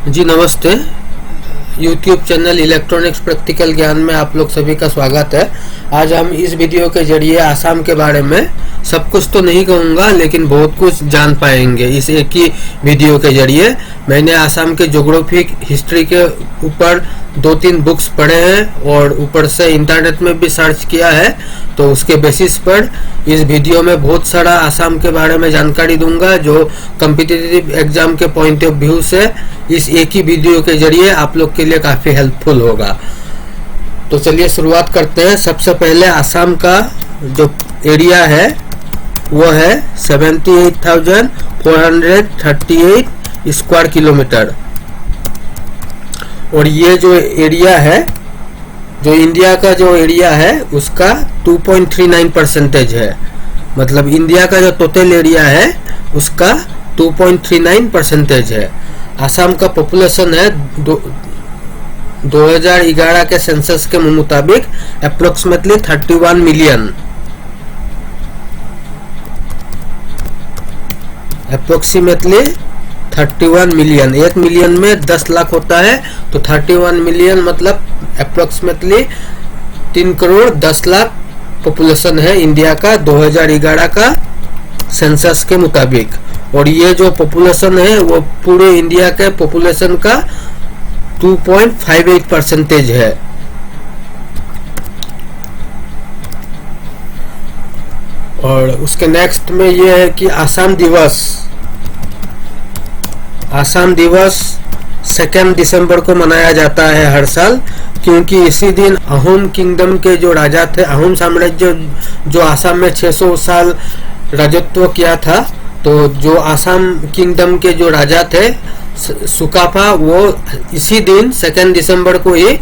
जी नमस्ते। YouTube channel electronics practical ज्ञान में आप लोग सभी का स्वागत है। आज हम इस वीडियो के जरिए आसाम के बारे में सब कुछ तो नहीं कहूँगा, लेकिन बहुत कुछ जान पाएंगे इस एक ही वीडियो के जरिए। मैंने आसाम के ज्योग्राफिक हिस्ट्री के ऊपर 2-3 बुक्स पढ़े हैं और ऊपर से इंटरनेट में भी सर्च किया है, तो उसके बेसिस पर इस वीडियो में बहुत सारा आसाम के बारे में जानकारी दूंगा जो कॉम्पिटिटिव एग्जाम के पॉइंट ऑफ व्यू से इस एक ही वीडियो के जरिए आप लोग के लिए काफ़ी हेल्पफुल होगा। तो चलिए शुरुआत करते हैं। सबसे पहले आसाम का जो एरिया है वो है 78,438 स्क्वायर किलोमीटर, और ये जो एरिया है, जो इंडिया का जो एरिया है उसका 2.39% है। मतलब इंडिया का जो टोटल एरिया है उसका 2.39% है। आसाम का पॉपुलेशन है 2011 के सेंसस के मुताबिक approximately 31 million. Approximately 31 million. 1 million में 10 लाख होता है, तो 31 मिलियन मतलब अप्रोक्सीमेटली 3 करोड़ 10 लाख पॉपुलेशन है इंडिया का 2011 का सेंसस के मुताबिक। और ये जो पॉपुलेशन है वो पूरे इंडिया के पॉपुलेशन का 2.58% है। और उसके नेक्स्ट में ये है कि आसाम दिवस 2 दिसंबर को मनाया जाता है हर साल, क्योंकि इसी दिन अहोम किंगडम के जो राजा थे, अहोम साम्राज्य जो आसाम में 600 साल राजत्व किया था, तो जो आसाम किंगडम के जो राजा थे सुकाफा, वो इसी दिन 2 दिसंबर को ही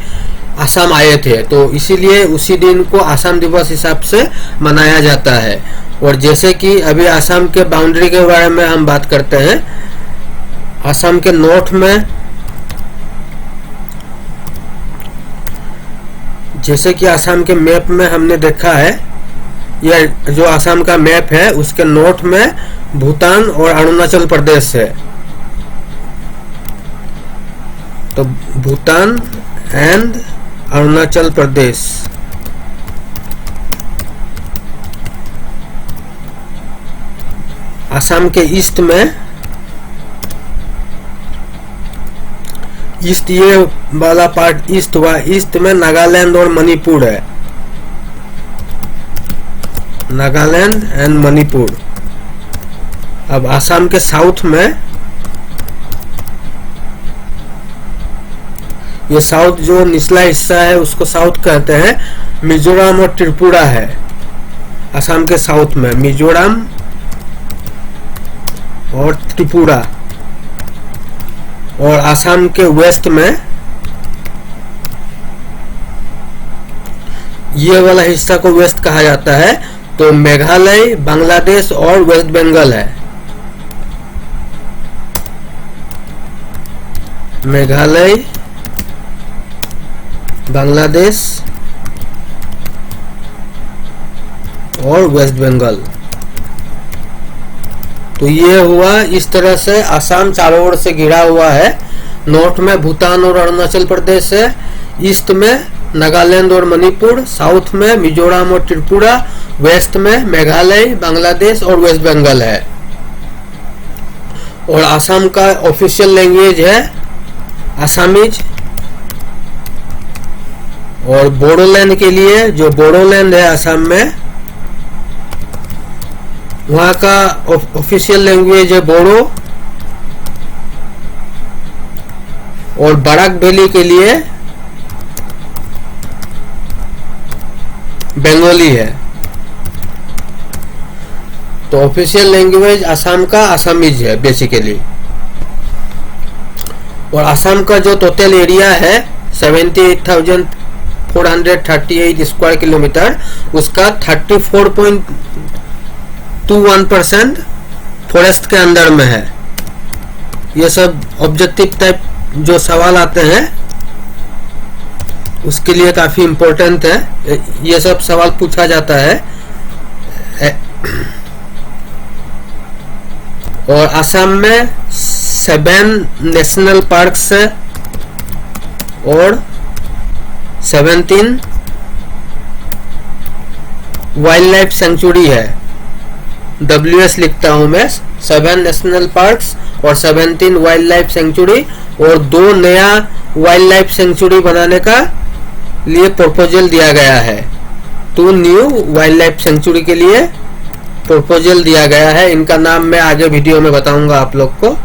आसाम आए थे, तो इसीलिए उसी दिन को आसाम दिवस हिसाब से मनाया जाता है। और जैसे कि अभी आसाम के बाउंड्री के बारे में हम बात करते हैं। आसाम के नॉर्थ में, जैसे कि आसाम के मैप में हमने देखा है, यह जो आसाम का मैप है उसके नॉर्थ में भूटान और अरुणाचल प्रदेश है। तो भूटान एंड अरुणाचल प्रदेश। आसाम के ईस्ट में, ईस्ट ये वाला पार्ट ईस्ट हुआ, ईस्ट में नागालैंड और मणिपुर है। नागालैंड एंड मणिपुर। अब आसाम के साउथ में, ये साउथ जो निचला हिस्सा है उसको साउथ कहते हैं, मिजोरम और त्रिपुरा है। आसाम के साउथ में मिजोरम और त्रिपुरा। और आसाम के वेस्ट में ये वाला हिस्सा को वेस्ट कहा जाता है, तो मेघालय, बांग्लादेश और वेस्ट बंगाल है। मेघालय, बांग्लादेश और वेस्ट बंगाल। तो ये हुआ, इस तरह से आसाम चारों ओर से घिरा हुआ है। नॉर्थ में भूटान और अरुणाचल प्रदेश है, ईस्ट में नागालैंड और मणिपुर, साउथ में मिजोरम और त्रिपुरा, वेस्ट में मेघालय, बांग्लादेश और वेस्ट बंगाल है। और आसाम का ऑफिशियल लैंग्वेज है आसामीज। और बोडोलैंड के लिए, जो बोडोलैंड है आसाम में, वहाँ का ऑफिशियल लैंग्वेज है बोडो। और बराक वैली के लिए बंगाली है। तो ऑफिशियल लैंग्वेज आसाम का आसामीज है बेसिकली। और आसाम का जो टोटल एरिया है 78,438 स्क्वायर किलोमीटर, उसका 34.21% फॉरेस्ट के अंदर में है। ये सब ऑब्जेक्टिव टाइप जो सवाल आते हैं उसके लिए काफी इम्पोर्टेंट है, ये सब सवाल पूछा जाता है। और आसाम में 7 नेशनल पार्क्स है और 17 वाइल्ड लाइफ सेंचुरी है। WS लिखता हूं मैं, 7 नेशनल पार्क्स और 17 वाइल्ड लाइफ सेंचुरी, और 2 नया वाइल्ड लाइफ सेंचुरी बनाने का लिए प्रपोजल दिया गया है। 2 न्यू वाइल्ड लाइफ सेंचुरी के लिए प्रपोजल दिया गया है। इनका नाम मैं आगे वीडियो में बताऊंगा आप लोग को।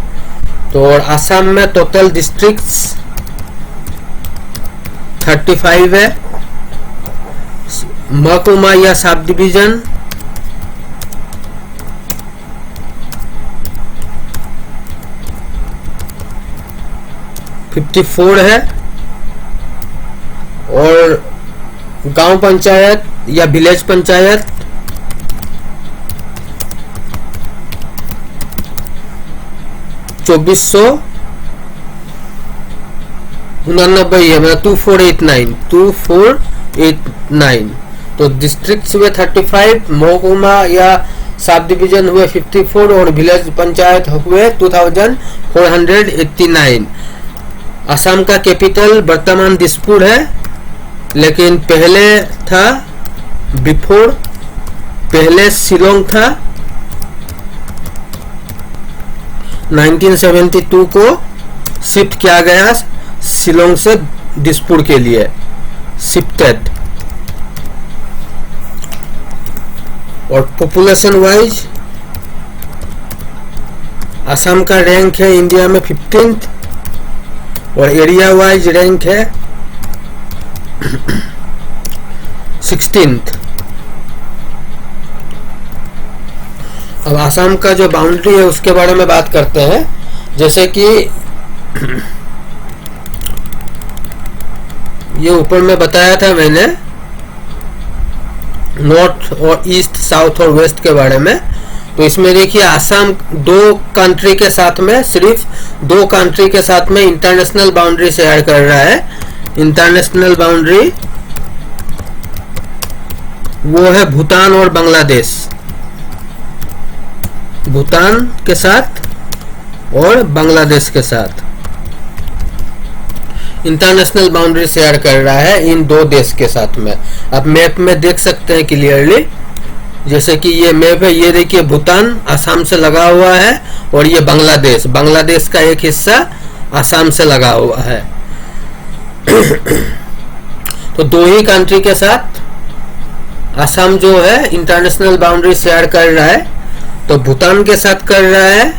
तो और आसाम में टोटल डिस्ट्रिक्ट्स 35 है। महकुमा या सब डिवीजन 54 है, और गांव पंचायत या विलेज पंचायत 2499 है, मतलब 2489। तो डिस्ट्रिक्ट्स हुए 35, महकुमा या सब डिवीजन हुए 54 और विलेज पंचायत हुए 2489। असम का कैपिटल वर्तमान दिसपुर है, लेकिन पहले शिलोंग था। 1972 को शिफ्ट किया गया शिलोंग से दिसपुर के लिए, शिफ्टेड। और पॉपुलेशन वाइज असम का रैंक है इंडिया में 15th, और एरिया वाइज रैंक है 16th। अब असम का जो बाउंड्री है उसके बारे में बात करते हैं। जैसे कि ये ऊपर में बताया था मैंने नॉर्थ और ईस्ट, साउथ और वेस्ट के बारे में। तो इसमें देखिए असम 2 कंट्री के साथ में, सिर्फ 2 कंट्री के साथ में इंटरनेशनल बाउंड्री शेयर कर रहा है। इंटरनेशनल बाउंड्री वो है भूटान और बांग्लादेश, भूटान के साथ और बांग्लादेश के साथ इंटरनेशनल बाउंड्री शेयर कर रहा है इन 2 देश के साथ में। आप मैप में देख सकते हैं क्लियरली, जैसे कि ये मैप है, ये देखिए भूटान असम से लगा हुआ है, और ये बांग्लादेश का एक हिस्सा असम से लगा हुआ है। तो 2 ही कंट्री के साथ असम जो है इंटरनेशनल बाउंड्री शेयर कर रहा है। तो भूटान के साथ कर रहा है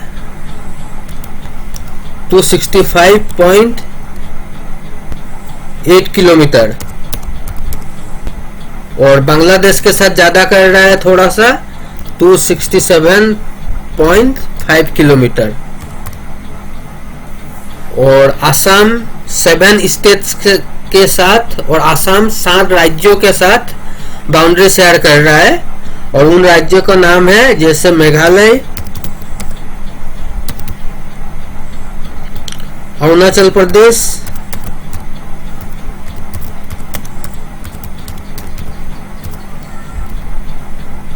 265.8 किलोमीटर, और बांग्लादेश के साथ ज्यादा कर रहा है थोड़ा सा, 267.5 किलोमीटर। और असम 7 स्टेट्स के साथ और असम 7 राज्यों के साथ बाउंड्री शेयर कर रहा है, और उन राज्यों का नाम है जैसे मेघालय, अरुणाचल प्रदेश,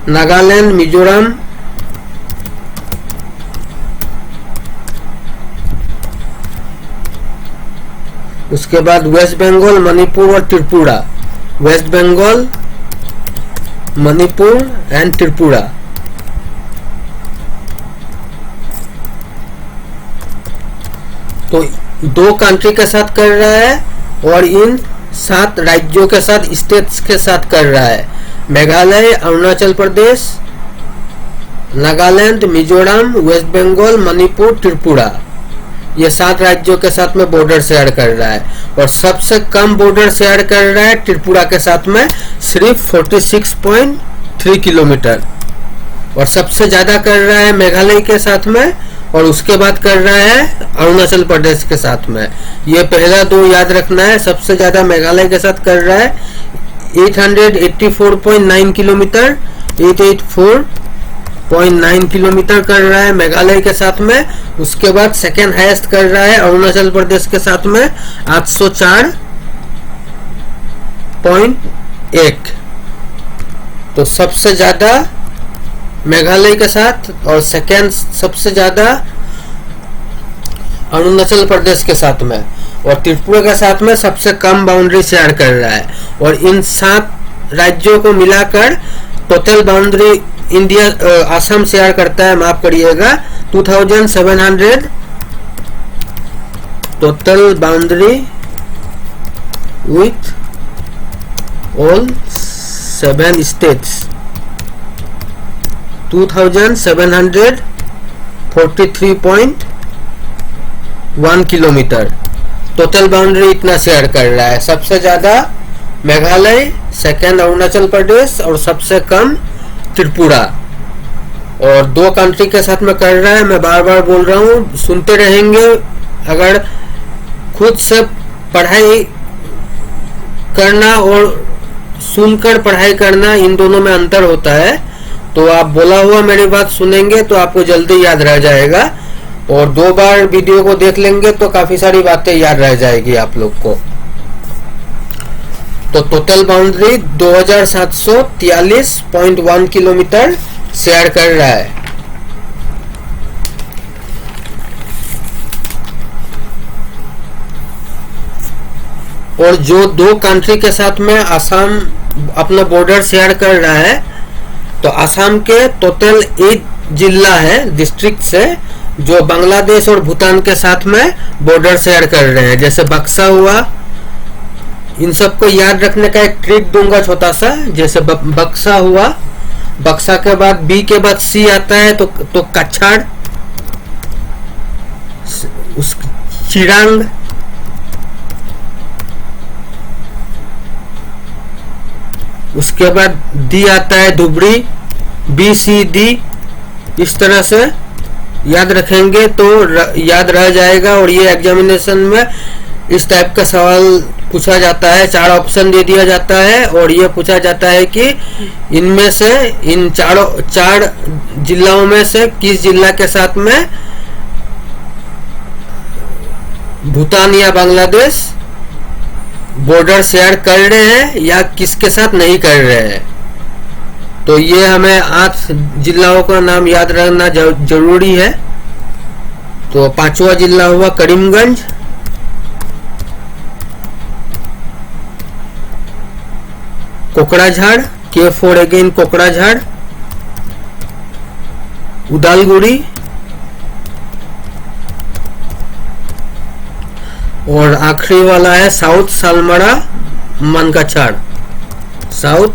नागालैंड, मिजोरम, उसके बाद वेस्ट बंगाल, मणिपुर और त्रिपुरा। West Bengal, Manipur and Tripura. तो 2 कंट्री के साथ कर रहा है, और इन 7 राज्यों के साथ, स्टेट्स के साथ कर रहा है। मेघालय, अरुणाचल प्रदेश, नागालैंड, मिजोरम, वेस्ट बंगाल, मणिपुर, त्रिपुरा, ये 7 राज्यों के साथ में बॉर्डर शेयर कर रहा है। और सबसे कम बॉर्डर शेयर कर रहा है त्रिपुरा के साथ में, सिर्फ 46.3 किलोमीटर। और सबसे ज्यादा कर रहा है मेघालय के साथ में, और उसके बाद कर रहा है अरुणाचल प्रदेश के साथ में। ये पहला 2 याद रखना है। सबसे ज्यादा मेघालय के साथ कर रहा है 884.9 किलोमीटर, 884.9 किलोमीटर कर रहा है मेघालय के साथ में। उसके बाद सेकेंड हाईएस्ट कर रहा है अरुणाचल प्रदेश के साथ में 804.1। तो सबसे ज्यादा मेघालय के साथ, और सेकेंड सबसे ज्यादा अरुणाचल प्रदेश के साथ में, और त्रिपुरा के साथ में सबसे कम बाउंड्री शेयर कर रहा है। और इन 7 राज्यों को मिलाकर total boundary India Assam share करता है, माफ करिएगा, 2700 total boundary with all 7 states, 2743.1 kilometre total boundary इतना शेयर कर रहा है। सबसे ज्यादा मेघालय, सेकंड अरुणाचल प्रदेश और सबसे कम त्रिपुरा। और 2 कंट्री के साथ में कर रहा है। मैं बार बार बोल रहा हूँ, सुनते रहेंगे। अगर खुद से पढ़ाई करना और सुनकर पढ़ाई करना, इन दोनों में अंतर होता है। तो आप बोला हुआ मेरी बात सुनेंगे तो आपको जल्दी याद रह जाएगा, और 2 बार वीडियो को देख लेंगे तो काफी सारी बातें याद रह जाएगी आप लोग को। तो टोटल बाउंड्री 2743.1 किलोमीटर शेयर कर रहा है। और जो 2 कंट्री के साथ में असम अपना बॉर्डर शेयर कर रहा है, तो असम के टोटल 8 जिला है डिस्ट्रिक्ट से, जो बांग्लादेश और भूटान के साथ में बॉर्डर शेयर कर रहे हैं। जैसे बक्सा हुआ, इन सबको याद रखने का एक ट्रिक दूंगा छोटा सा। जैसे बक्सा हुआ, बक्सा के बाद बी के बाद सी आता है, तो कछाड़, चिरांग, उसके बाद डी आता है धुबरी, बी सी डी। इस तरह से याद रखेंगे तो याद रह जाएगा। और ये एग्जामिनेशन में इस टाइप का सवाल पूछा जाता है। 4 ऑप्शन दे दिया जाता है और ये पूछा जाता है कि इनमें से, इन 4 जिलाओं में से किस जिला के साथ में भूटान या बांग्लादेश बॉर्डर शेयर कर रहे हैं या किसके साथ नहीं कर रहे हैं। तो ये हमें 8 जिलाओं का नाम याद रखना जरूरी है। तो 5वां जिला हुआ करीमगंज, कोकराझाड़, K4 अगेन कोकराझाड़, उदालगुड़ी, और आखिरी वाला है साउथ सालमड़ा मनकाछाड़, साउथ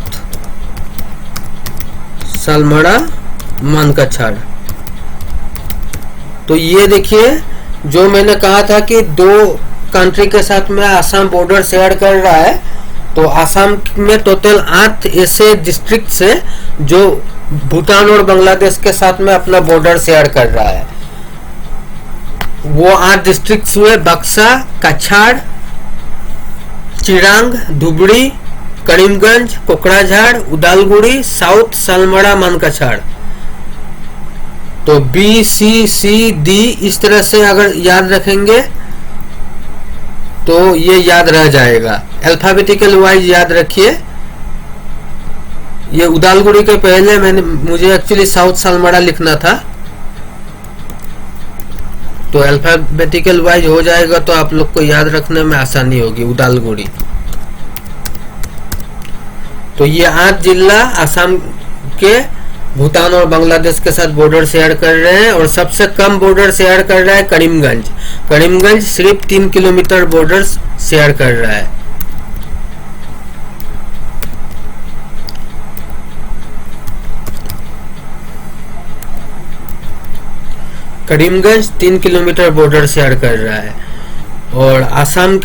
सालमड़ा मनकाछाड़। तो ये देखिए, जो मैंने कहा था कि 2 कंट्री के साथ में आसाम बॉर्डर शेयर कर रहा है, तो आसाम में टोटल 8 ऐसे डिस्ट्रिक्ट से जो भूटान और बांग्लादेश के साथ में अपना बॉर्डर शेयर कर रहा है। वो 8 डिस्ट्रिक्ट हुए बक्सा, कछाड़, चिरांग, धुबरी, करीमगंज, कोकराझाड़, उदालगुड़ी, साउथ सालमड़ा मनकाछाड़। तो बी सी सी डी इस तरह से अगर याद रखेंगे तो ये याद रह जाएगा। अल्फाबेटिकल वाइज याद रखिए। ये उदालगुड़ी के पहले मुझे एक्चुअली साउथ सालमड़ा लिखना था, तो अल्फाबेटिकल वाइज हो जाएगा तो आप लोग को याद रखने में आसानी होगी। उदालगुड़ी। तो ये 8 जिला असम के भूटान और बांग्लादेश के साथ बॉर्डर शेयर कर रहे हैं, और सबसे कम बॉर्डर शेयर कर रहा है करीमगंज। करीमगंज सिर्फ 3 किलोमीटर बॉर्डर शेयर कर रहा है। करीमगंज 3 किलोमीटर बॉर्डर शेयर कर रहा है। और असम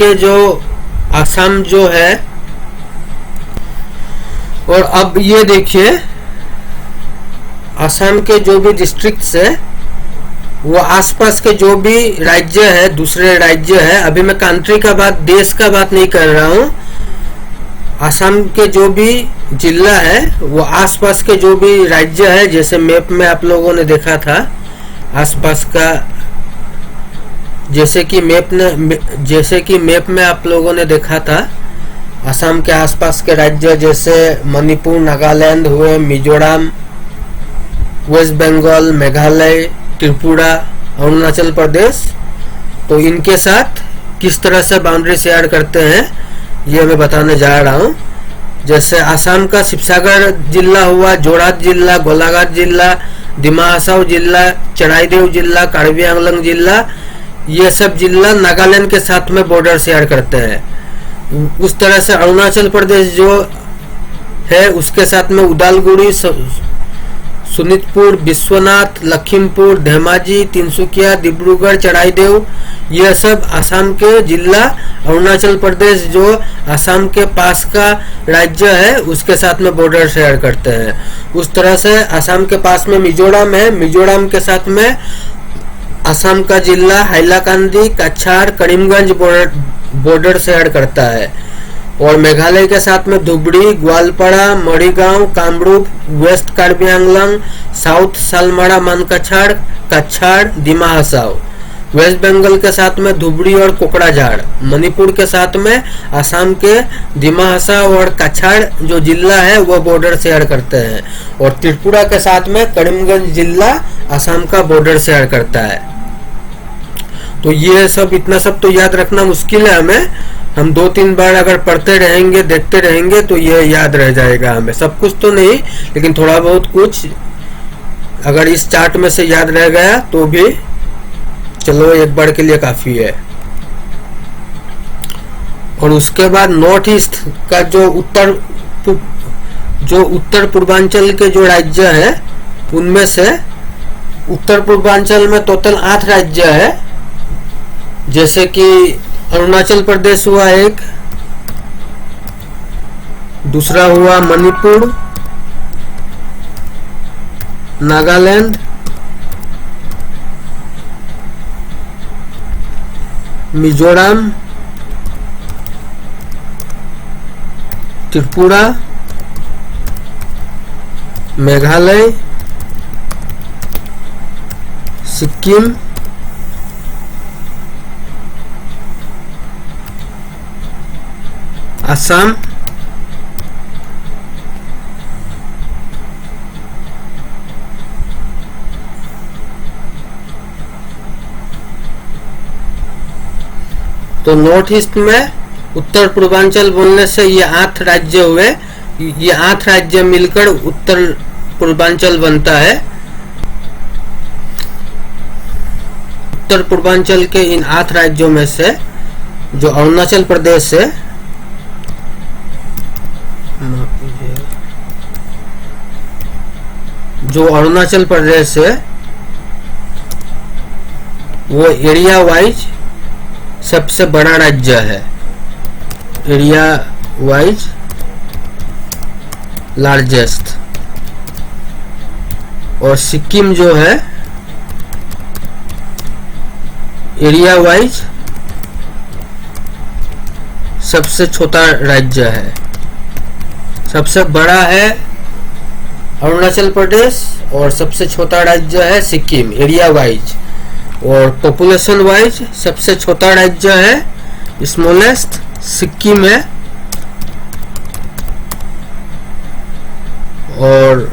जो है, और अब ये देखिए, असम के जो भी डिस्ट्रिक्ट्स है वो आसपास के जो भी राज्य है, दूसरे राज्य है, अभी मैं कंट्री का बात, देश का बात नहीं कर रहा हूँ। असम के जो भी जिला है वो आसपास के जो भी राज्य है, जैसे मैप में आप लोगों ने देखा था आसपास का, जैसे कि मैप में आप लोगों ने देखा था असम के आसपास के राज्य जैसे मणिपुर, नागालैंड हुए, मिजोरम, वेस्ट बंगाल, मेघालय, त्रिपुरा, अरुणाचल प्रदेश, तो इनके साथ किस तरह से बाउंड्री शेयर करते हैं ये मैं बताने जा रहा हूँ। जैसे आसाम का शिवसागर जिला हुआ, जोरहाट जिला, गोलाघाट जिला, दिमा हासाओ जिला, चराईदेव जिला, कार्बी आंगलंग जिला, ये सब जिला नागालैंड के साथ में बॉर्डर शेयर करते हैं। उस तरह से अरुणाचल प्रदेश जो है उसके साथ में उदालगुड़ी, सुनीतपुर, विश्वनाथ, लखीमपुर, धेमाजी, तिनसुकिया, डिब्रूगढ़, चराईदेव, यह सब आसाम के जिला अरुणाचल प्रदेश जो आसाम के पास का राज्य है उसके साथ में बॉर्डर शेयर करते हैं। उस तरह से आसाम के पास में मिजोरम है, मिजोरम के साथ में आसाम का जिला हाइलाकांदी, कछार, करीमगंज बॉर्डर शेयर करता है। और मेघालय के साथ में Dhubri, Goalpara, Morigaon, Kamrup, West Karbi Anglong, South Salmara Mankachar, Cachar, Dima Hasao. Waste Bengal के साथ में धुबरी और कोकड़ाझाड़। मणिपुर के साथ में आसाम के दिमा हासाओ और कछाड़ जो जिला है वो बॉर्डर शेयर करते हैं। और त्रिपुरा के साथ में करीमगंज जिला आसाम का बॉर्डर शेयर करता है। तो ये सब इतना सब तो याद रखना मुश्किल है हमें। हम 2-3 बार अगर पढ़ते रहेंगे, देखते रहेंगे तो ये याद रह जाएगा हमें। सब कुछ तो नहीं, लेकिन थोड़ा बहुत कुछ अगर इस चार्ट में से याद रह गया तो भी चलो एक बार के लिए काफी है। और उसके बाद नॉर्थ ईस्ट का जो उत्तर पूर्वांचल के जो राज्य है उनमें से उत्तर पूर्वांचल में टोटल 8 राज्य है। जैसे कि अरुणाचल प्रदेश हुआ एक, दूसरा हुआ मणिपुर, नागालैंड, मिजोरम, त्रिपुरा, मेघालय, सिक्किम, असम, तो नॉर्थ ईस्ट में उत्तर पूर्वांचल बोलने से ये 8 राज्य हुए। ये 8 राज्य मिलकर उत्तर पूर्वांचल बनता है। उत्तर पूर्वांचल के इन 8 राज्यों में से जो अरुणाचल प्रदेश है, जो अरुणाचल प्रदेश है वो एरिया वाइज सबसे बड़ा राज्य है। Area wise largest. और सिक्किम जो है एरिया वाइज सबसे छोटा राज्य है। सबसे बड़ा है अरुणाचल प्रदेश और सबसे छोटा राज्य है सिक्किम एरिया वाइज। और पॉपुलेशन वाइज सबसे छोटा राज्य है स्मॉलेस्ट सिक्किम है। और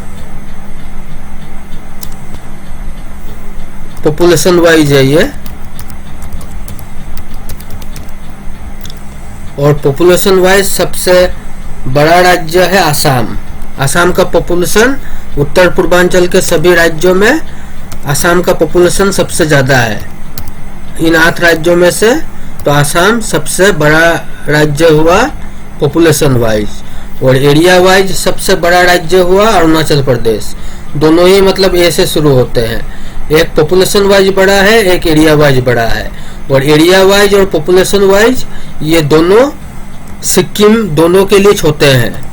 पॉपुलेशन वाइज है ये। और पॉपुलेशन वाइज सबसे बड़ा राज्य है आसाम। आसाम का पॉपुलेशन उत्तर पूर्वांचल के सभी राज्यों में आसाम का पॉपुलेशन सबसे ज्यादा है। इन 8 राज्यों में से तो आसाम सबसे बड़ा राज्य हुआ पॉपुलेशन वाइज। और एरिया वाइज सबसे बड़ा राज्य हुआ अरुणाचल प्रदेश। दोनों ही मतलब ए से शुरू होते हैं। एक पॉपुलेशन वाइज बड़ा है, एक एरिया वाइज बड़ा है। और एरिया वाइज और पॉपुलेशन वाइज ये दोनों सिक्किम दोनों के लिए छोटे हैं।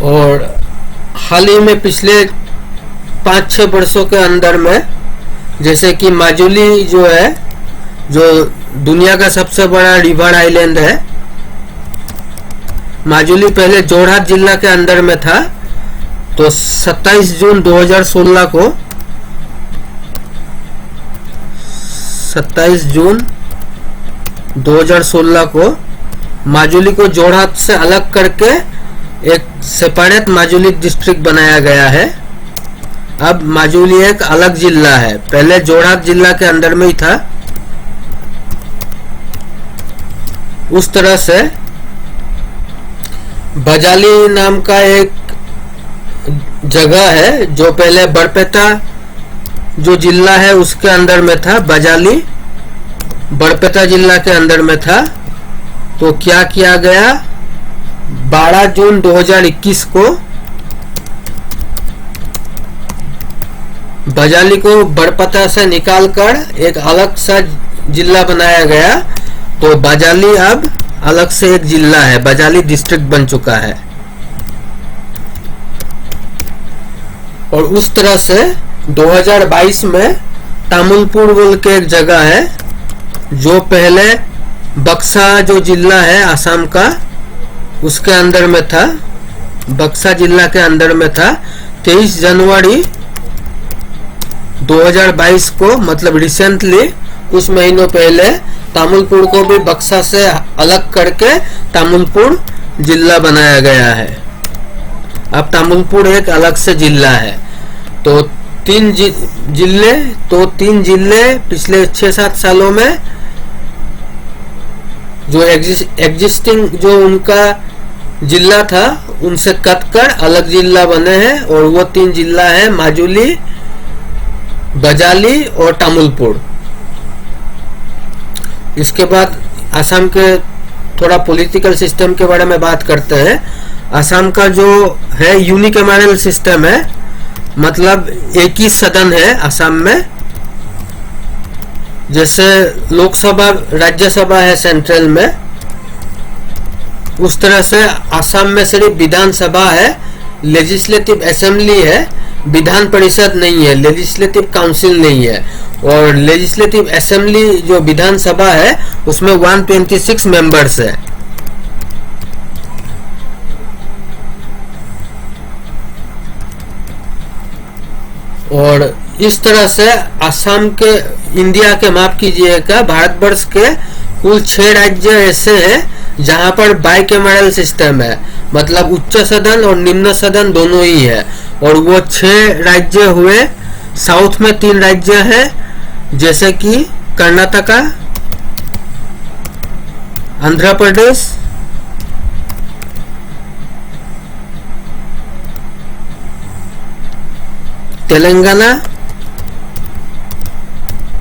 और हाल ही में पिछले 5-6 वर्षों के अंदर में जैसे कि माजुली जो है, जो दुनिया का सबसे बड़ा रिवर आइलैंड है, माजुली पहले जोरहाट जिला के अंदर में था। तो 27 जून 2016 को 27 जून 2016 को माजुली को जोरहाट से अलग करके एक सेपरेट माजुली डिस्ट्रिक्ट बनाया गया है। अब माजुली एक अलग जिला है, पहले जोरहाट जिला के अंदर में ही था। उस तरह से बजाली नाम का एक जगह है जो पहले बरपेटा जो जिला है उसके अंदर में था। बजाली बरपेटा जिला के अंदर में था। तो क्या किया गया, 12 जून 2021 को बजाली को बरपेटा से निकालकर एक अलग सा जिला बनाया गया। तो बजाली अब अलग से एक जिला है, बजाली डिस्ट्रिक्ट बन चुका है। और उस तरह से 2022 में तामुलपुर बोल के एक जगह है जो पहले बक्सा जो जिला है आसाम का उसके अंदर में था, बक्सा जिला के अंदर में था। 23 जनवरी 2022 को मतलब रिसेंटली कुछ महीनों पहले तामुलपुर को भी बक्सा से अलग करके तामुलपुर जिला बनाया गया है। अब तामुलपुर एक अलग से जिला है। तो तीन जिले पिछले 6-7 सालों में जो एग्जिस्टिंग जो उनका जिला था उनसे कटकर अलग जिला बने हैं। और वो 3 जिला है माजुली, बजाली और तामुलपुर। इसके बाद असम के थोड़ा पॉलिटिकल सिस्टम के बारे में बात करते हैं। असम का जो है यूनिकैमरल सिस्टम है, मतलब एक ही सदन है असम में। जैसे लोकसभा राज्यसभा है सेंट्रल में, उस तरह से असम में सिर्फ विधानसभा है, लेजिस्लेटिव असेंबली है, विधान परिषद नहीं है, लेजिस्लेटिव काउंसिल नहीं है। और लेजिस्लेटिव असेंबली जो विधानसभा है उसमें 126 मेंबर्स है। और इस तरह से असम के इंडिया के माफ कीजिएगा भारतवर्ष के कुल 6 राज्य ऐसे हैं जहां पर बाइकैमरल सिस्टम है, मतलब उच्च सदन और निम्न सदन दोनों ही है। और वो 6 राज्य हुए, साउथ में 3 राज्य हैं जैसे कि कर्नाटका, आंध्र प्रदेश, तेलंगाना,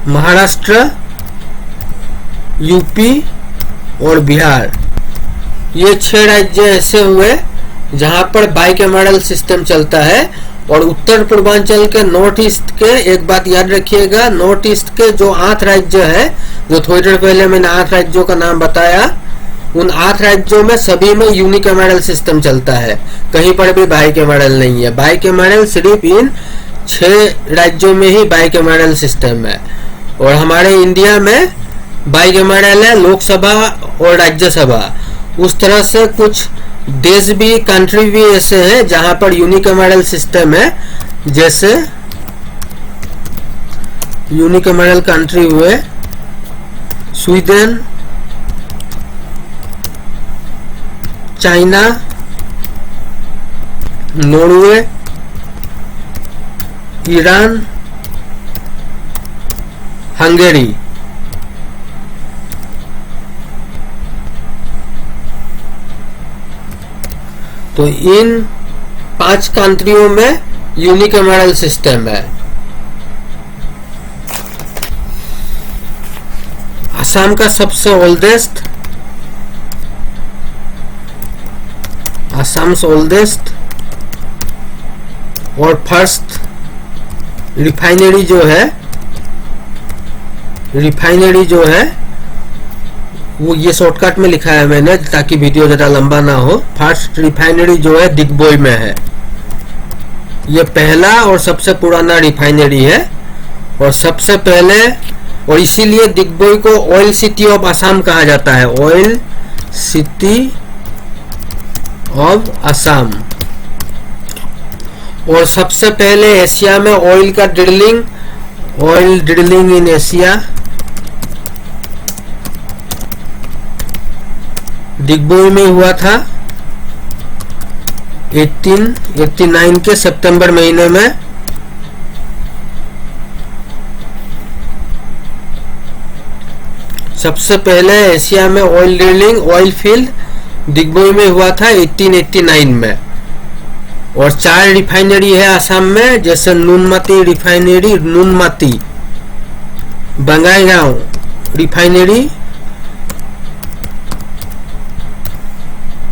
महाराष्ट्र, यूपी और बिहार। ये 6 राज्य ऐसे हुए जहां पर बाइकैमरल सिस्टम चलता है। और उत्तर पूर्वांचल के नॉर्थ ईस्ट के एक बात याद रखिएगा, नॉर्थ ईस्ट के जो 8 राज्य है, जो थोड़ी देर पहले मैंने 8 राज्यों का नाम बताया, उन 8 राज्यों में सभी में यूनिकैमरल सिस्टम चलता है, कहीं पर भी बाइकैमरल नहीं है। बाइकैमरल सिर्फ इन 6 राज्यों में ही बाइकैमरल सिस्टम है। और हमारे इंडिया में बाइकैमरल है लोकसभा और राज्यसभा। उस तरह से कुछ देश भी, कंट्री भी ऐसे हैं जहां पर यूनिकैमरल सिस्टम है। जैसे यूनिकैमरल कंट्री हुए Sweden, China, Norway, Iran, Hungary. तो इन 5 कंट्रियों में यूनिकैमरल सिस्टम है। असम का सबसे ओल्डेस्ट, असम्स ओल्डेस्ट और फर्स्ट रिफाइनरी जो है वो ये शॉर्टकट में लिखा है मैंने ताकि वीडियो ज़्यादा लंबा ना हो। फर्स्ट रिफाइनरी जो है दिग्बोई में है। ये पहला और सबसे पुराना रिफाइनरी है। और सबसे पहले, और इसीलिए दिग्बोई को ऑयल सिटी ऑफ असम कहा जाता है, ऑयल सिटी ऑफ असम। और सबसे पहले एशिया में oil drilling in Asia Digboi में हुआ था। 1889 के सितंबर महीने में सबसे पहले एशिया में oil drilling oil field Digboi में हुआ था 1889 में। और 4 रिफाइनरी है आसाम में, जैसे Noonmati refinery, Noonmati, Bongaigaon refinery,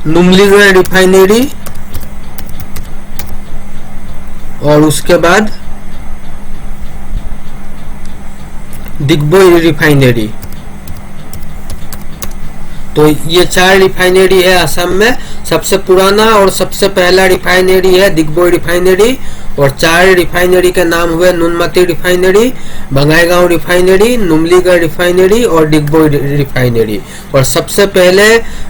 Numaligarh refinery और उसके बाद दिग्बोई रिफाइनरी। तो ये 4 रिफाइनरी है असम में। सबसे पुराना और सबसे पहला रिफाइनरी है दिग्बोई रिफाइनरी। और 4 रिफाइनरी के नाम हुए Noonmati refinery, Bongaigaon refinery, Numaligarh refinery और दिग्बोई रिफाइनरी। और सबसे पहले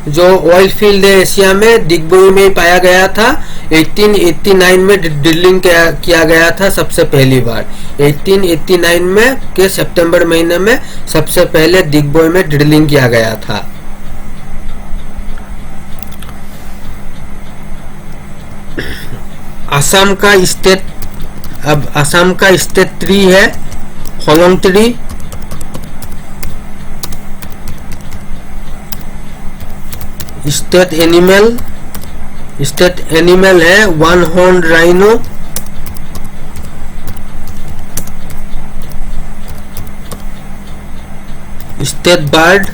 जो ऑयल फील्ड है एशिया में दिग्बोई में पाया गया था। 1889 में ड्रिलिंग किया गया था सबसे पहली बार। 1889 में के सितंबर महीने में सबसे पहले दिग्बोई में ड्रिलिंग किया गया था। असम का स्टेट, अब असम का स्टेट ट्री है होलोंग ट्री। स्टेट एनिमल है one horn rhino. State bird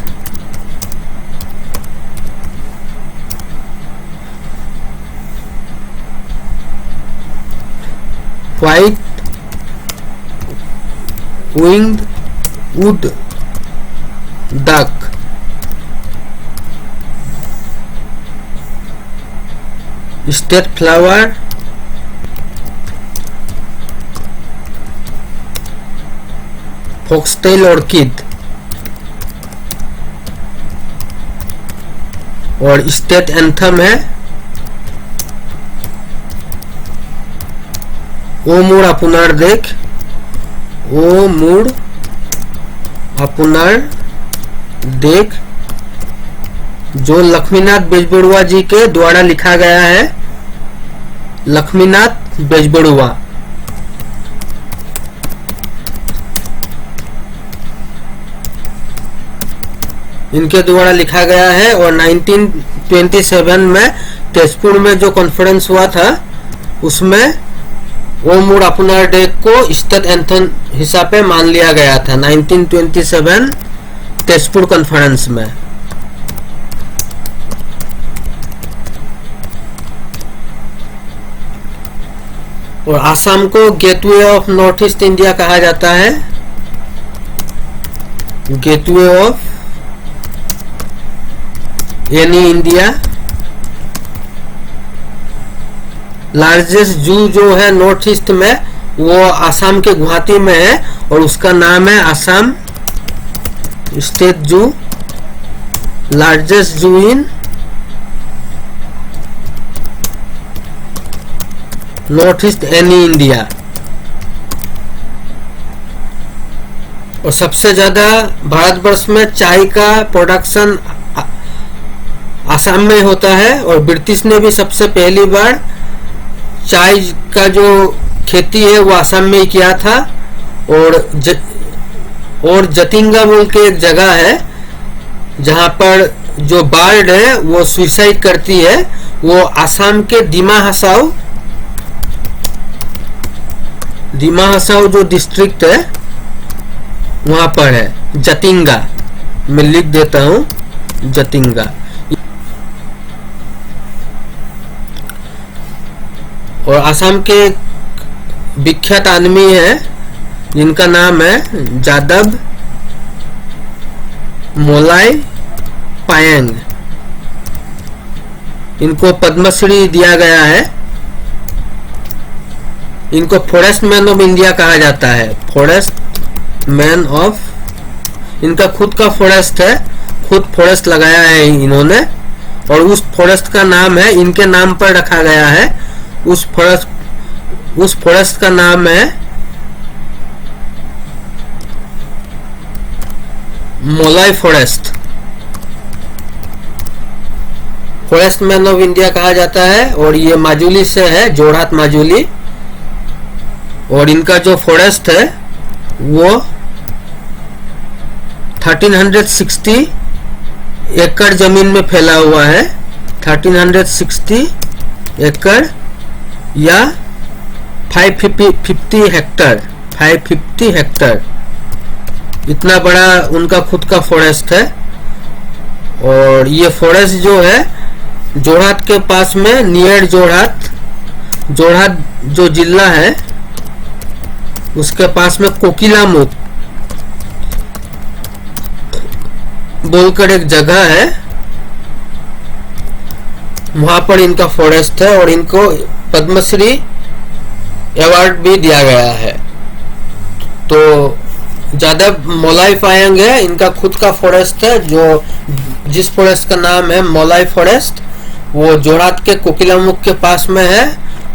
white winged wood duck. State flower foxtail orchid. और स्टेट एंथम है ओ मूड अपुनार देख, ओ मूड अपुनार देख, जो लक्ष्मीनाथ बेजबरुआ जी के द्वारा लिखा गया है। लक्ष्मीनाथ बेजबरुआ इनके द्वारा लिखा गया है। और 1927 में तेजपुर में जो कॉन्फ्रेंस हुआ था उसमें ओ मूड अपुनार डेक को स्टेट एंथम हिसाब पे मान लिया गया था 1927 तेजपुर कॉन्फ्रेंस में। और आसाम को gateway of north east India कहा जाता है। गेटवे ऑफ यानी इंडिया। लार्जेस्ट जू जो है नॉर्थ ईस्ट में वो आसाम के गुवाहाटी में है और उसका नाम है आसाम स्टेट जू। लार्जेस्ट जू इन नॉर्थ ईस्ट एनी इंडिया। और सबसे ज्यादा भारतवर्ष में चाय का प्रोडक्शन आसाम में होता है। और ब्रिटिश ने भी सबसे पहली बार चाय का जो खेती है वो आसाम में ही किया था। और जतिंगा बोल के एक जगह है जहां पर जो बर्ड है वो सुसाइड करती है, वो आसाम के दिमा हसाओ जो डिस्ट्रिक्ट है वहां पर है जतिंगा। मैं लिख देता हूं जतिंगा। और आसाम के विख्यात आदमी है जिनका नाम है जादव मोलाई पायंग। इनको पद्मश्री दिया गया है। इनको फॉरेस्ट मैन ऑफ इंडिया कहा जाता है। फॉरेस्ट मैन ऑफ, इनका खुद का फॉरेस्ट है, खुद फॉरेस्ट लगाया है इन्होंने। और उस फॉरेस्ट का नाम है, इनके नाम पर रखा गया है। उस फॉरेस्ट का नाम है Molai forest. Forest man of India कहा जाता है। और ये माजुली से है, जोरहाट माजुली। और इनका जो फॉरेस्ट है वो 1360 एकड़ जमीन में फैला हुआ है। 1360 एकड़ या 550 हेक्टर, 550 हेक्टर, इतना बड़ा उनका खुद का फॉरेस्ट है। और ये फॉरेस्ट जो है जोरहाट के पास में, नियर जोरहाट, जोरहाट जो जिला है उसके पास में कोकिलामुख बोलकर एक जगह है, वहां पर इनका फॉरेस्ट है। और इनको पद्मश्री अवार्ड भी दिया गया है। तो ज्यादा मोलाई फायांग है, इनका खुद का फॉरेस्ट है, जो जिस फॉरेस्ट का नाम है मोलाई फॉरेस्ट, वो जोरहाट के कोकिलामुख के पास में है।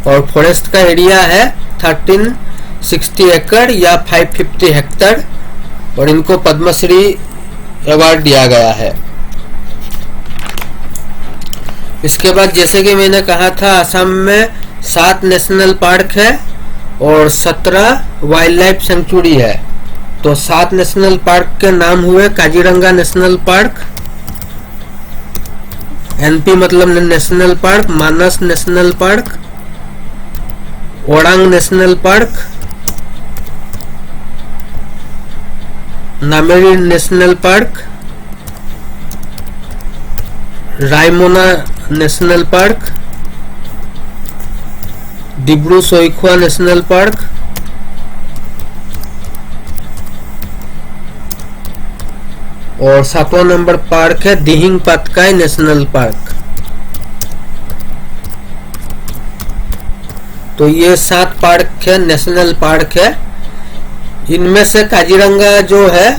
और फॉरेस्ट का एरिया है 1360 एकड़ या 550 हेक्टर। और इनको पद्मश्री अवार्ड दिया गया है। इसके बाद जैसे कि मैंने कहा था, असम में 7 नेशनल पार्क है और 17 वाइल्ड लाइफ सेंचुरी है। तो 7 नेशनल पार्क के नाम हुए काजीरंगा नेशनल पार्क, एनपी मतलब national park, Manas national park, Orang national park, Nameri national park, Raimona national park, Dibru Saikhowa national park, और 7वां नंबर पार्क है दिहिंग पातकाई नेशनल पार्क। तो ये 7 पार्क है, नेशनल पार्क है। इनमें से काजीरंगा जो है,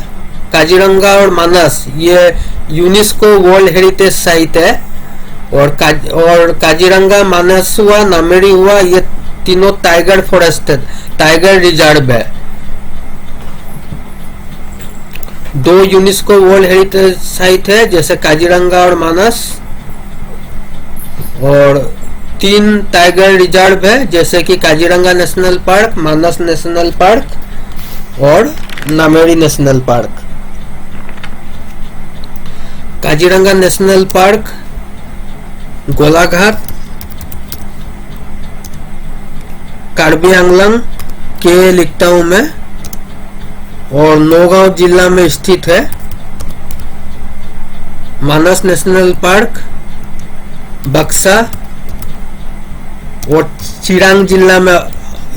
काजीरंगा और मानस, ये यूनेस्को वर्ल्ड हेरिटेज साइट है। और काजीरंगा, मानस हुआ, नामेरी हुआ, ये तीनों टाइगर फॉरेस्ट है, टाइगर रिजर्व है। 2 यूनेस्को वर्ल्ड हेरिटेज साइट है जैसे काजीरंगा और मानस, और 3 टाइगर रिजर्व है जैसे कि Kaziranga national park, Manas national park और Nameri national park. Kaziranga national park Golaghat, Karbi Anglong के लिखताऊ में और नौगांव जिला में स्थित है। मानस नेशनल पार्क बक्सा और चिरांग जिला में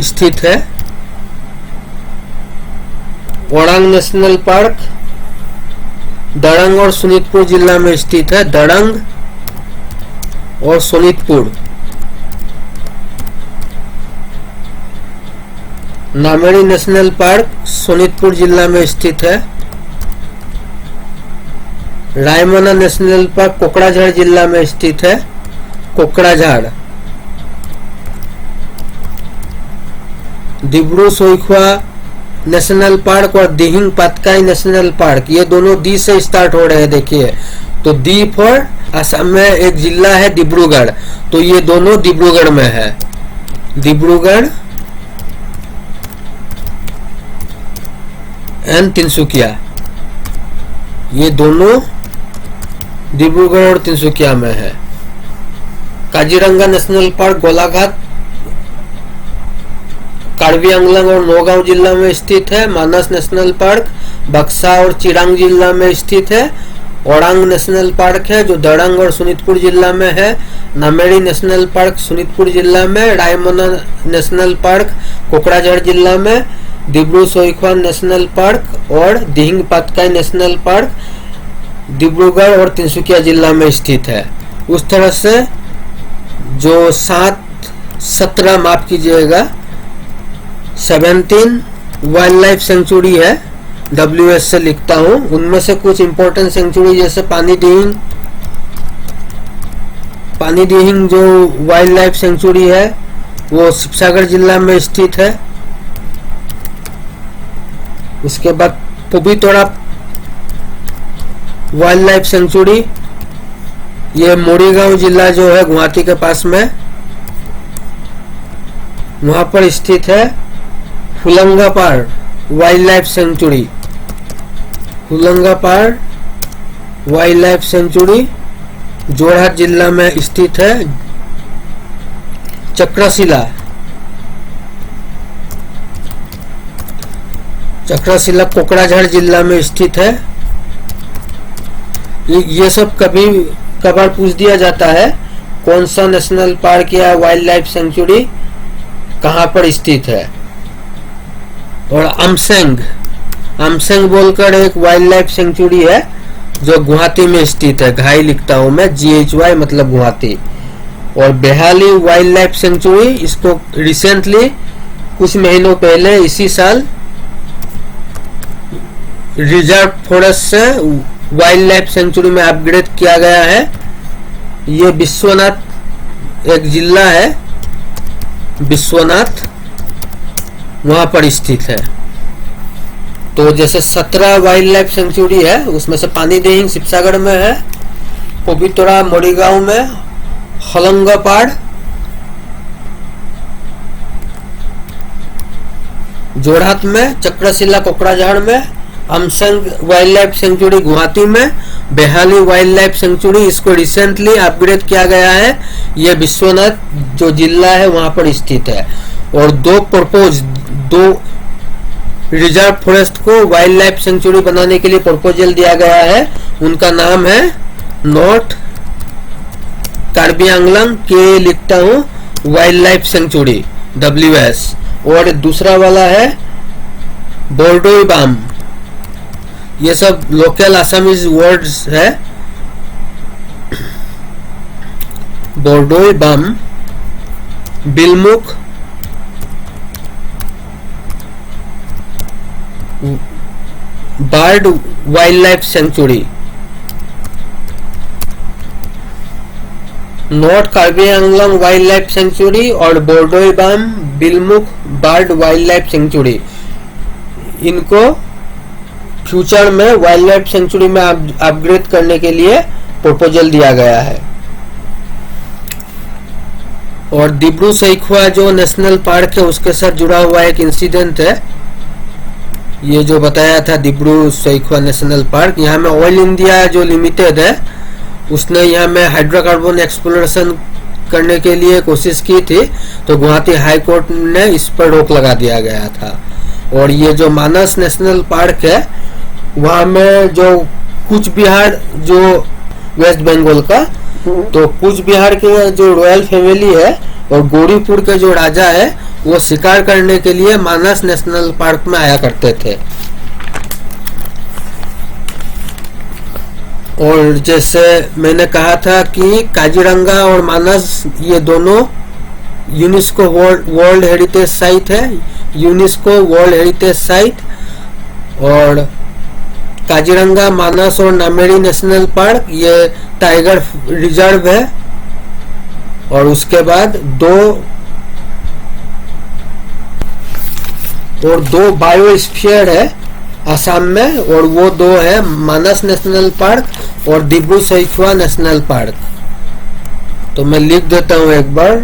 स्थित है। ओरांग नेशनल पार्क दरंग और सोनितपुर जिला में स्थित है, दरंग और सोनितपुर। नामेरी नेशनल पार्क सोनितपुर जिला में स्थित है। रायमोना नेशनल पार्क कोकराझाड़ जिला में स्थित है, कोकराझाड़। डिब्रू सोईखवा नेशनल पार्क और दिहिंग पातकाई नेशनल पार्क, ये दोनों दी से स्टार्ट हो रहे हैं। देखिए, तो दी फॉर असम में एक जिला है डिब्रूगढ़, तो ये दोनों डिब्रूगढ़ में है। डिब्रूगढ़ एंड तिनसुकिया, ये दोनों डिब्रूगढ़ और तिनसुकिया में है। काजीरंगा नेशनल पार्क गोलाघाट, कार्बी आंगलंग और नौगांव जिला में स्थित है। मानस नेशनल पार्क बक्सा और चिरांग जिला में स्थित है। ओरांग नेशनल पार्क है जो दरंग और सोनितपुर जिला में है। नामेरी नेशनल पार्क सोनितपुर जिला में। रायमोना नेशनल पार्क कोकराझाड़ जिला में। डिब्रू सोईखवा नेशनल पार्क और दिहिंग पातकाई नेशनल पार्क डिब्रूगढ़ और तिनसुकिया जिला में स्थित है। उस तरह से जो 17 माफ कीजिएगा 17 वाइल्ड लाइफ सेंचुरी है, WS से लिखता हूं। उनमें से कुछ इंपॉर्टेंट सेंचुरी जैसे पानी दिहिंग जो वाइल्ड लाइफ सेंचुरी है वो शिवसागर जिला में स्थित है। उसके बाद पुबितोड़ा वाइल्ड लाइफ सेंचुरी ये मोरीगांव जिला जो है गुवाहाटी के पास में, वहां पर स्थित है Hoollongapar wildlife sanctuary. Hoollongapar wildlife sanctuary Jorhat जिला में स्थित है। चक्रशिला कोकराझार जिला में स्थित है। ये सब कभी कभार पूछ दिया जाता है कौन सा नेशनल पार्क या वाइल्ड लाइफ सेंचुरी कहां पर स्थित है। और अमसेंग बोलकर एक वाइल्ड लाइफ सेंचुरी है जो गुवाहाटी में स्थित है। घाई लिखता हूं मैं, GHY मतलब गुवाहाटी। और बेहाली वाइल्ड लाइफ सेंचुरी, इसको रिसेंटली कुछ महीनों पहले इसी साल रिजर्व फॉरेस्ट से वाइल्ड लाइफ सेंचुरी में अपग्रेड किया गया है। ये विश्वनाथ एक जिला है, विश्वनाथ, वहां पर स्थित है। तो जैसे 17 वाइल्ड लाइफ सेंचुरी है, उसमें से पानीदिहिंग शिवसागर में है, पवितरा मोरीगांव में, हलंगापाड़ जोरहाट में, चक्रशिला कोकराझार में, अमसेंग वाइल्ड लाइफ सेंचुरी गुवाहाटी में, बेहाली वाइल्ड लाइफ सेंचुरी इसको रिसेंटली अपग्रेड किया गया है। यह विश्वनाथ जो जिला है वहां पर स्थित है। और दो रिजर्व फॉरेस्ट को वाइल्ड लाइफ सेंचुरी बनाने के लिए प्रपोजल दिया गया है। उनका नाम है नॉर्थ कार्बी आंगलंग के लिखता हूं वाइल्ड लाइफ सेंचुरी WS। और दूसरा वाला है बोर्डोईबाम। ये सब लोकल आसामीज वर्ड्स है। Bordoibam, Bilmukh, bird wildlife sanctuary, North Karbi Anglong wildlife sanctuary और Bordoibam Bilmukh bird wildlife sanctuary, इनको फ्यूचर में वाइल्ड लाइफ सेंचुरी में अपग्रेड करने के लिए प्रपोजल दिया गया है। और दिब्रू सईखोवा जो नेशनल पार्क है उसके साथ जुड़ा हुआ एक इंसिडेंट है। ये जो बताया था दिब्रू सईखोवा नेशनल पार्क, यहाँ में ऑयल इंडिया जो लिमिटेड है उसने यहाँ में हाइड्रोकार्बन एक्सप्लोरेशन करने के लिए कोशिश की थी, तो गुवाहाटी हाई कोर्ट ने इस पर रोक लगा दिया गया था। और ये जो मानस नेशनल पार्क है वहाँ में जो कूच बिहार जो वेस्ट बंगाल का, तो कूच बिहार के जो रॉयल फैमिली है और गौरीपुर के जो राजा है वो शिकार करने के लिए मानस नेशनल पार्क में आया करते थे। और जैसे मैंने कहा था कि काजीरंगा और मानस ये दोनों यूनेस्को वर्ल्ड हेरिटेज साइट है, यूनेस्को वर्ल्ड हेरिटेज साइट। और काजीरंगा, मानस और नामेरी नेशनल पार्क ये टाइगर रिजर्व है। और उसके बाद दो बायोस्फीयर है असम में, और वो दो है मानस नेशनल पार्क और दिब्रू सईखोवा नेशनल पार्क। तो मैं लिख देता हूँ एक बार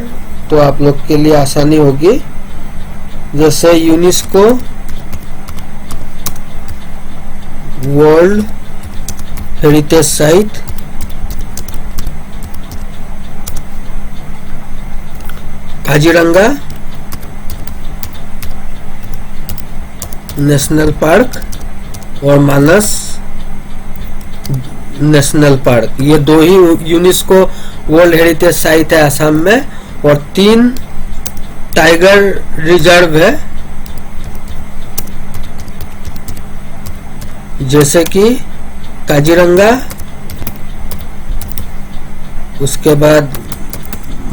तो आप लोग के लिए आसानी होगी। जैसे UNESCO world heritage site, Kaziranga national park और मानस नेशनल पार्क, ये दो ही यूनेस्को वर्ल्ड हेरिटेज साइट है असम में। और 3 टाइगर रिजर्व है, जैसे कि काजीरंगा, उसके बाद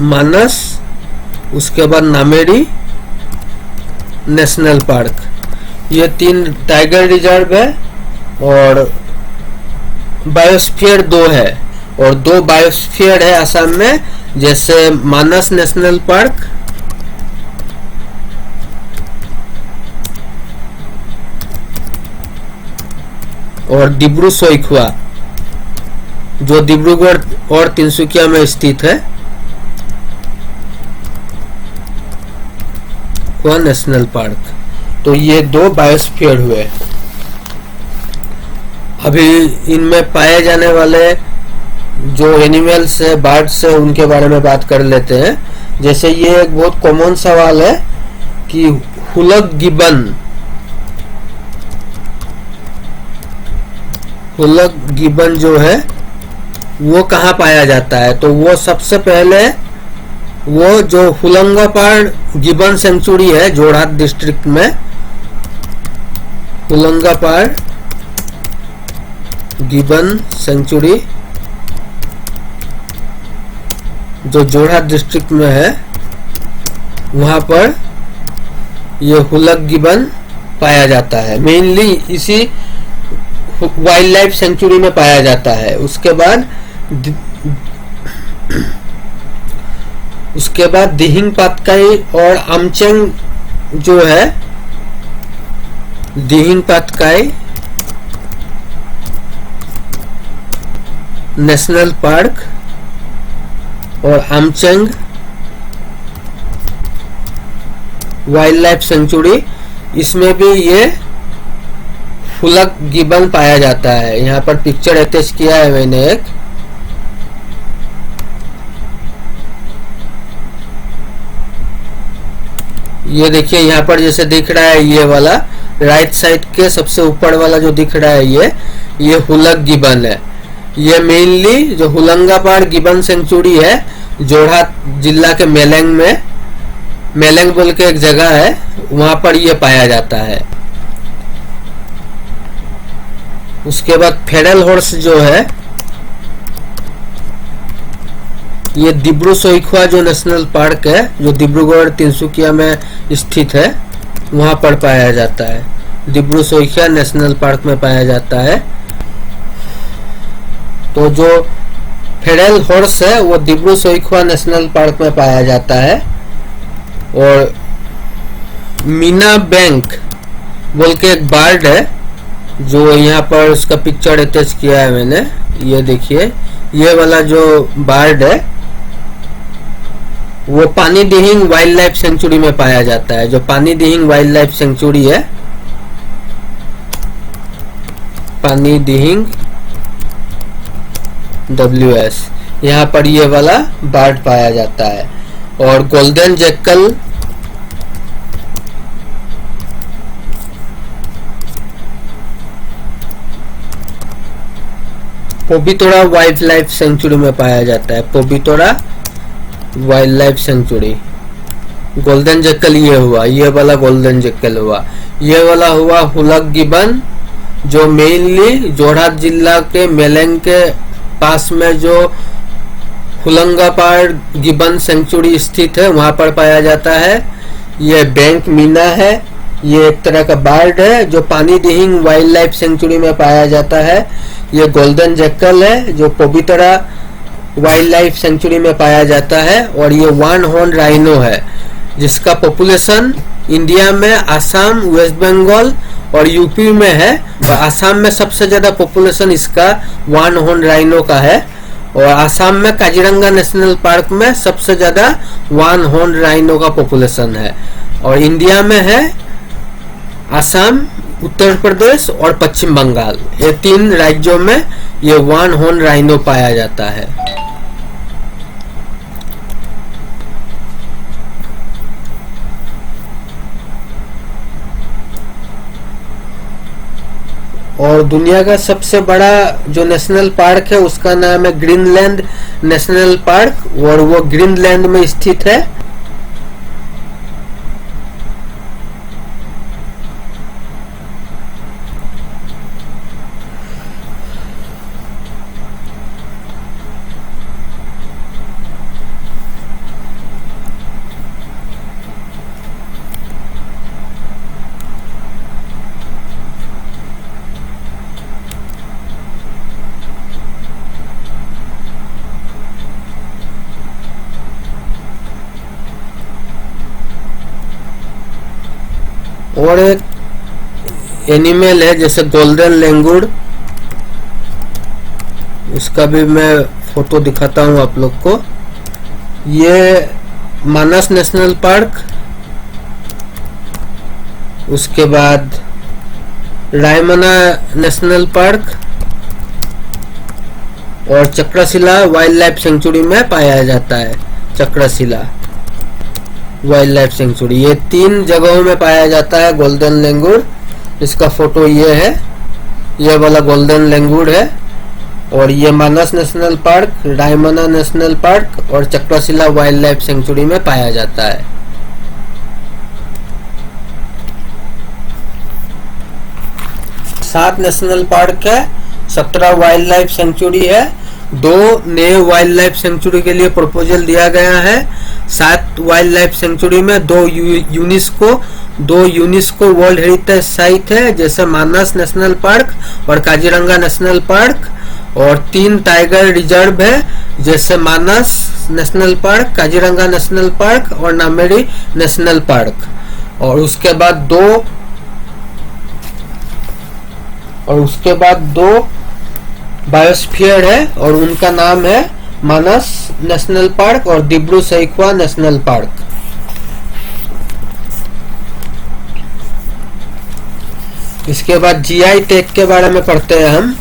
मानस, उसके बाद नामेरी नेशनल पार्क। ये 3 टाइगर रिजर्व है और बायोस्फीयर 2 है, और 2 बायोस्फीयर है असम में, जैसे मानस नेशनल पार्क और दिब्रू सईखोवा जो डिब्रूगढ़ और तिनसुकिया में स्थित है, वह नेशनल पार्क। तो ये 2 बायोस्फीयर हुए। अभी इनमें पाए जाने वाले जो एनिमल्स है, बर्ड्स है, उनके बारे में बात कर लेते हैं। जैसे ये एक बहुत कॉमन सवाल है कि हुलक गिबन जो है वो कहाँ पाया जाता है। तो वो सबसे पहले वो जो हुलंगापाड़ गिबन सेंचुरी है जोरहाट डिस्ट्रिक्ट में, हुलंगापाड़ गिबन सेंचुरी जो जोरहाट डिस्ट्रिक्ट में है, वहां पर ये हुलक गिबन पाया जाता है। मेनली इसी वाइल्ड लाइफ सेंचुरी में पाया जाता है। उसके बाद दिहिंग पातकाई और आमचेंग जो है, दिहिंग पातकाई नेशनल पार्क और आमचेंग वाइल्ड लाइफ सेंचुरी, इसमें भी ये हुलक गिबन पाया जाता है। यहाँ पर पिक्चर अटैच किया है मैंने एक। ये देखिए यहाँ पर जैसे दिख रहा है, ये वाला राइट साइड के सबसे ऊपर वाला जो दिख रहा है, ये हुलक गिबन है। ये मेनली जो हुलंगापाड़ गिबन सेंचुरी है जोरहाट जिला के मेलेंग बोल के एक जगह है, वहां पर ये पाया जाता है। उसके बाद फेडरल हॉर्स जो है, ये डिब्रू सोईखवा जो नेशनल पार्क है जो डिब्रूगढ़ तिनसुकिया में स्थित है, वहां पर पाया जाता है। डिब्रू सोईखवा नेशनल पार्क में पाया जाता है। तो जो फेडरल हॉर्स है वो डिब्रू सोईखवा नेशनल पार्क में पाया जाता है। और मीना बैंक बोल के एक बर्ड है जो यहाँ पर उसका पिक्चर अटैच किया है मैंने। ये देखिए, ये वाला जो बर्ड है वो पानी दिहिंग वाइल्ड लाइफ सेंचुरी में पाया जाता है। जो पानी दिहिंग वाइल्ड लाइफ सेंचुरी है, पानी दिहिंग WS, यहाँ पर ये वाला बर्ड पाया जाता है। और golden jackal Pobitora wild life sanctuary में पाया जाता है। Pobitora wild life sanctuary. Golden jackal ये हुआ, ये वाला गोल्डन जैकल हुआ। ये वाला हुआ हुलक गिबन जो मेनली जोरहाट जिला के मेलेंग के पास में जो हुलंगापाड़ गिबन सेंचुरी स्थित है वहां पर पाया जाता है। ये बैंक मीना है, ये एक तरह का बर्ड है जो पानी दिहिंग वाइल्ड लाइफ सेंचुरी में पाया जाता है। ये गोल्डन जैकल है जो पोबितोरा वाइल्ड लाइफ सेंचुरी में पाया जाता है। और ये वन हॉर्न राइनो है जिसका पॉपुलेशन इंडिया में आसाम, वेस्ट बंगाल और यूपी में है। और आसाम में सबसे ज्यादा पॉपुलेशन इसका वन हॉर्न राइनो का है। और आसाम में काजीरंगा नेशनल पार्क में सबसे ज्यादा वन हॉर्न राइनो का पॉपुलेशन है। और इंडिया में है आसाम, उत्तर प्रदेश और पश्चिम बंगाल, ये 3 राज्यों में ये वन हॉर्न राइनो पाया जाता है। और दुनिया का सबसे बड़ा जो नेशनल पार्क है उसका नाम है ग्रीनलैंड नेशनल पार्क और वो ग्रीनलैंड में स्थित है। और एक एनिमल है जैसे गोल्डन लैंगूर, इसका भी मैं फोटो दिखाता हूँ आप लोग को। ये मानस नेशनल पार्क, उसके बाद रायमना नेशनल पार्क और चक्रशिला वाइल्ड लाइफ सेंचुरी में पाया जाता है। चक्रशिला वाइल्ड लाइफ सेंचुरी, ये 3 जगहों में पाया जाता है गोल्डन लैंगूर। इसका फोटो ये है, ये वाला गोल्डन लैंगूर है। और ये Manas national park, Raimona national park और चक्रशिला वाइल्ड लाइफ सेंचुरी में पाया जाता है। सात नेशनल पार्क है, 17 वाइल्ड लाइफ सेंचुरी है। 2 नए वाइल्ड लाइफ सेंचुरी के लिए प्रपोजल दिया गया है। 7 वाइल्ड लाइफ सेंचुरी में 2 यूनेस्को वर्ल्ड हेरिटेज साइट है, जैसे मानस नेशनल पार्क और काजीरंगा नेशनल पार्क। और 3 टाइगर रिजर्व है, जैसे Manas national park, Kaziranga national park और नामेरी नेशनल पार्क। और उसके बाद दो बायोस्फीयर है और उनका नाम है मानस नेशनल पार्क और दिब्रू सैखवा नेशनल पार्क। इसके बाद जीआई टैग के बारे में पढ़ते हैं हम।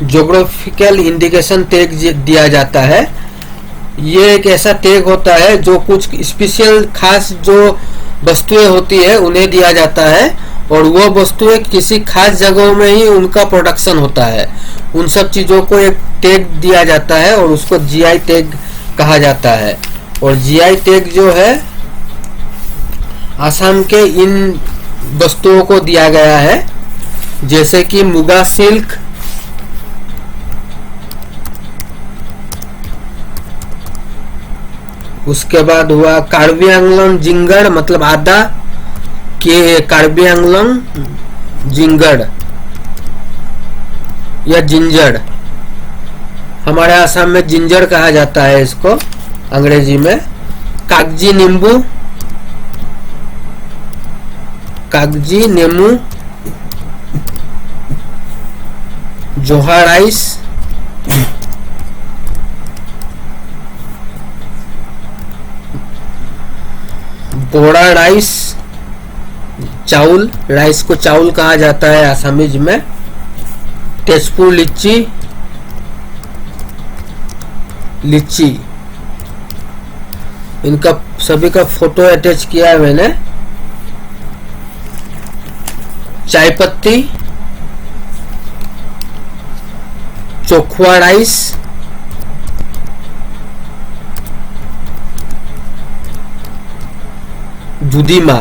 ज्योग्राफिकल इंडिकेशन टैग दिया जाता है। ये एक ऐसा टैग होता है जो कुछ स्पेशल खास जो वस्तुएं होती है उन्हें दिया जाता है, और वो वस्तुएं किसी खास जगहों में ही उनका प्रोडक्शन होता है। उन सब चीजों को एक टैग दिया जाता है और उसको जीआई टैग कहा जाता है। और जीआई टैग जो है असम के इन वस्तुओं को दिया गया है, जैसे कि मुगा सिल्क, उसके बाद हुआ कार्बी आंगलोंग जिंगड़, मतलब आधा के कार्बी आंगलोंग जिंगड़ या जिंजड़, हमारे आसाम में जिंजड़ कहा जाता है इसको अंग्रेजी में। कागजी नींबू, कागजी नींबू, जोहा राइस, बोड़ा राइस, चाउल, राइस को चाउल कहा जाता है आसामीज में। तेजपुर लीची, लीची, इनका सभी का फोटो अटैच किया है मैंने। चाय पत्ती, चोखवा राइस, जुदीमा,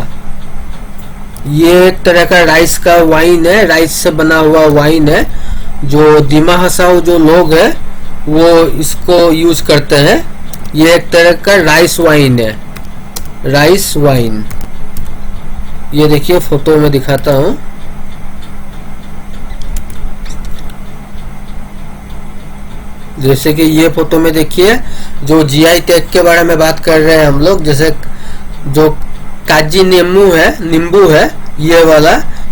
ये एक तरह का राइस का वाइन है, राइस से बना हुआ वाइन है, जो दिमा हसाओ जो लोग हैं वो इसको यूज करते हैं। ये एक तरह का राइस वाइन है, राइस वाइन। ये देखिए फोटो में दिखाता हूँ। जैसे कि ये फोटो में देखिए, जो जीआई टैग के बारे में बात कर रहे हैं हम लोग, जैसे जो काजी नींबू है ये वाला,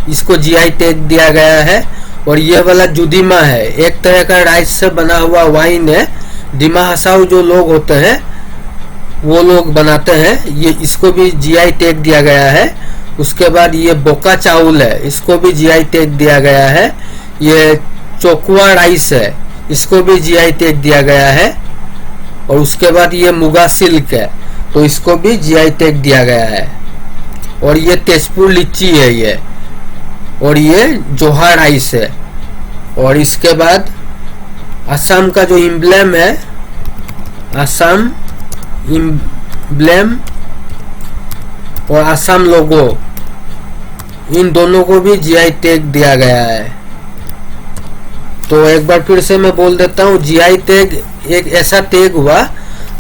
इसको जीआई टैग दिया गया है। और ये वाला जुदीमा है, एक तरह का राइस से बना हुआ वाइन है। दिमा हसाऊ जो लोग होते हैं वो लोग बनाते हैं, ये इसको भी जीआई टैग दिया गया है। उसके बाद ये बोका चावल है, इसको भी जीआई टैग दिया गया है। ये चोकुआ राइस है, इसको भी जीआई टैग दिया गया है। और उसके बाद ये मुगा सिल्क है, तो इसको भी जीआई टैग दिया गया है। और ये तेजपुर लीची है ये, और ये जोहा राइस है। और इसके बाद असम का जो इम्ब्लेम है, असम इम्ब्लेम और असम लोगो, इन दोनों को भी जीआई टैग दिया गया है। तो एक बार फिर से मैं बोल देता हूँ, जीआई टैग एक ऐसा टैग हुआ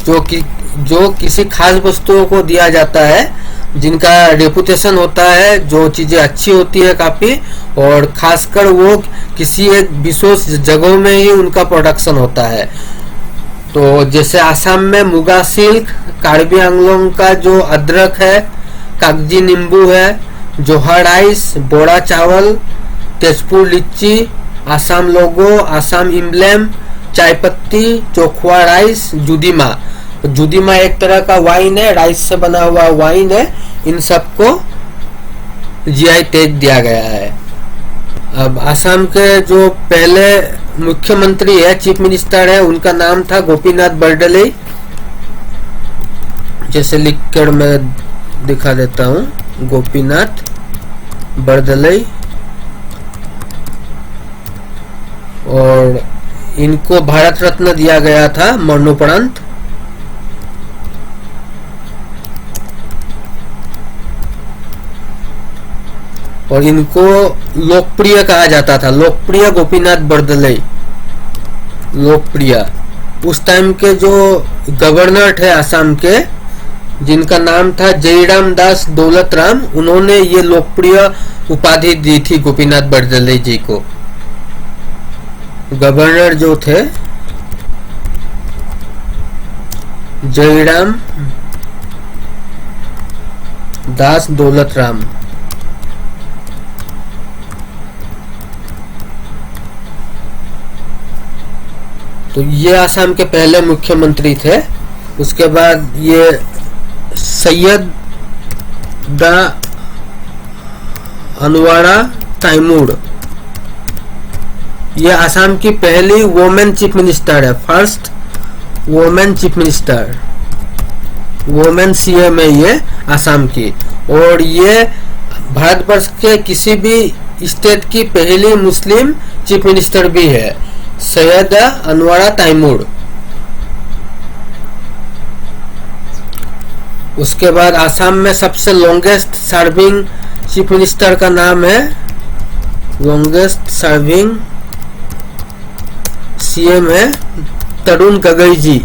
जो किसी खास वस्तुओं को दिया जाता है जिनका रेपुटेशन होता है, जो चीजें अच्छी होती है काफी, और खासकर वो किसी एक विशेष जगहों में ही उनका प्रोडक्शन होता है। तो जैसे आसाम में मुगा सिल्क, कार्बी आंगलोंग का जो अदरक है, कागजी नींबू है, जोहा राइस, बोड़ा चावल, तेजपुर लीची, आसाम लोगो, आसाम इम्ब्लेम, चाय पत्ती, चोखवा राइस, जुदीमा। जुदीमा एक तरह का वाइन है, राइस से बना हुआ वाइन है। इन सबको जीआई टैग दिया गया है। अब असम के जो पहले मुख्यमंत्री है, चीफ मिनिस्टर है, उनका नाम था गोपीनाथ बरदलै। जैसे लिखकर मैं दिखा देता हूँ, गोपीनाथ बरदलै। और इनको भारत रत्न दिया गया था मरणोपरांत। और इनको लोकप्रिय कहा जाता था, लोकप्रिय गोपीनाथ बरदलै, लोकप्रिय। उस टाइम के जो गवर्नर थे असम के, जिनका नाम था जयराम दास दौलतराम, उन्होंने ये लोकप्रिय उपाधि दी थी गोपीनाथ बरदलै जी को। गवर्नर जो थे जयराम दास दौलतराम। तो ये असम के पहले मुख्यमंत्री थे। उसके बाद ये सैयद दा अनवारा तैमूर, ये असम की पहली वोमेन चीफ मिनिस्टर है, first women chief minister, women CM है ये असम की। और ये भारतवर्ष के किसी भी स्टेट की पहली मुस्लिम चीफ मिनिस्टर भी है, सैयद अनवारा तैमूर। उसके बाद असम में सबसे लॉन्गेस्ट सर्विंग चीफ मिनिस्टर का नाम है, लॉन्गेस्ट सर्विंग सीएम है तरुण गगई जी।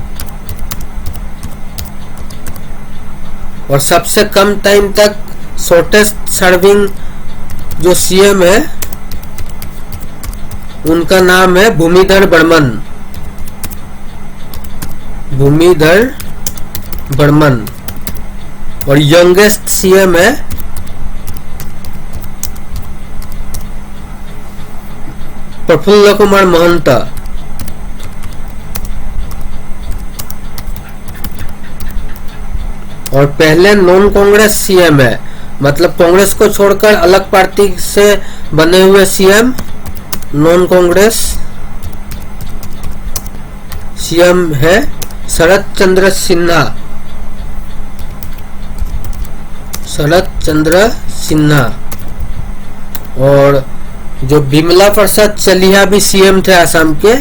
और सबसे कम टाइम तक शॉर्टेस्ट सर्विंग जो सीएम है, उनका नाम है भूमिधर बर्मन, भूमिधर बर्मन। और यंगेस्ट सीएम है प्रफुल्ल कुमार महंता। और पहले नॉन कांग्रेस सीएम है, मतलब कांग्रेस को छोड़कर अलग पार्टी से बने हुए सीएम नॉन कांग्रेस सीएम है शरद चंद्र सिन्हा, शरद चंद्र सिन्हा। और जो बिमला प्रसाद चलिहा भी सीएम थे असम के,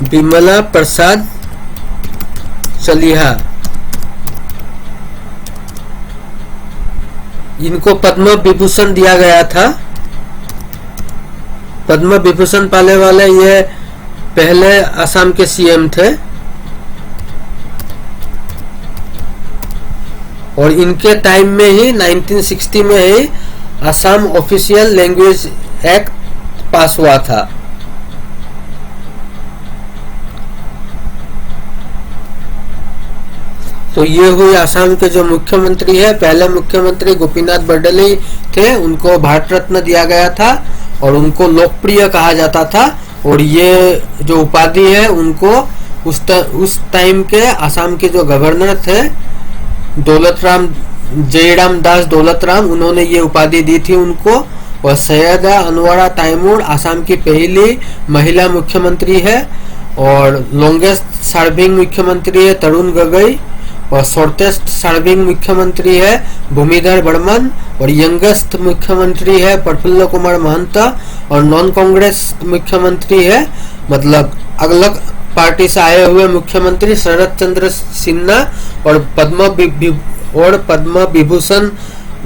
बिमला प्रसाद चलिहा। इनको पद्म विभूषण दिया गया था, पद्म विभूषण पाने वाले ये पहले असम के सीएम थे। और इनके टाइम में ही 1960 में ही Assam official language act pass हुआ था। तो ये हुई असम के जो मुख्यमंत्री है। पहले मुख्यमंत्री गोपीनाथ बरदलै थे, उनको भारत रत्न दिया गया था और उनको लोकप्रिय कहा जाता था। और ये जो उपाधि है उनको उस टाइम के असम के जो गवर्नर थे दौलतराम, जयराम दास दौलतराम, उन्होंने ये उपाधि दी थी उनको। और सैयद अनवारा तैमूर असम की पहली महिला मुख्यमंत्री है। और लॉन्गेस्ट सर्विंग मुख्यमंत्री है तरुण गगई। और शॉर्टेस्ट सर्विंग मुख्यमंत्री है भूमिधर बर्मन। और यंगेस्ट मुख्यमंत्री है प्रफुल्ल कुमार महंता। और नॉन कांग्रेस मुख्यमंत्री है, मतलब अलग पार्टी से आए हुए मुख्यमंत्री शरद चंद्र सिन्हा। और पद्म विभूषण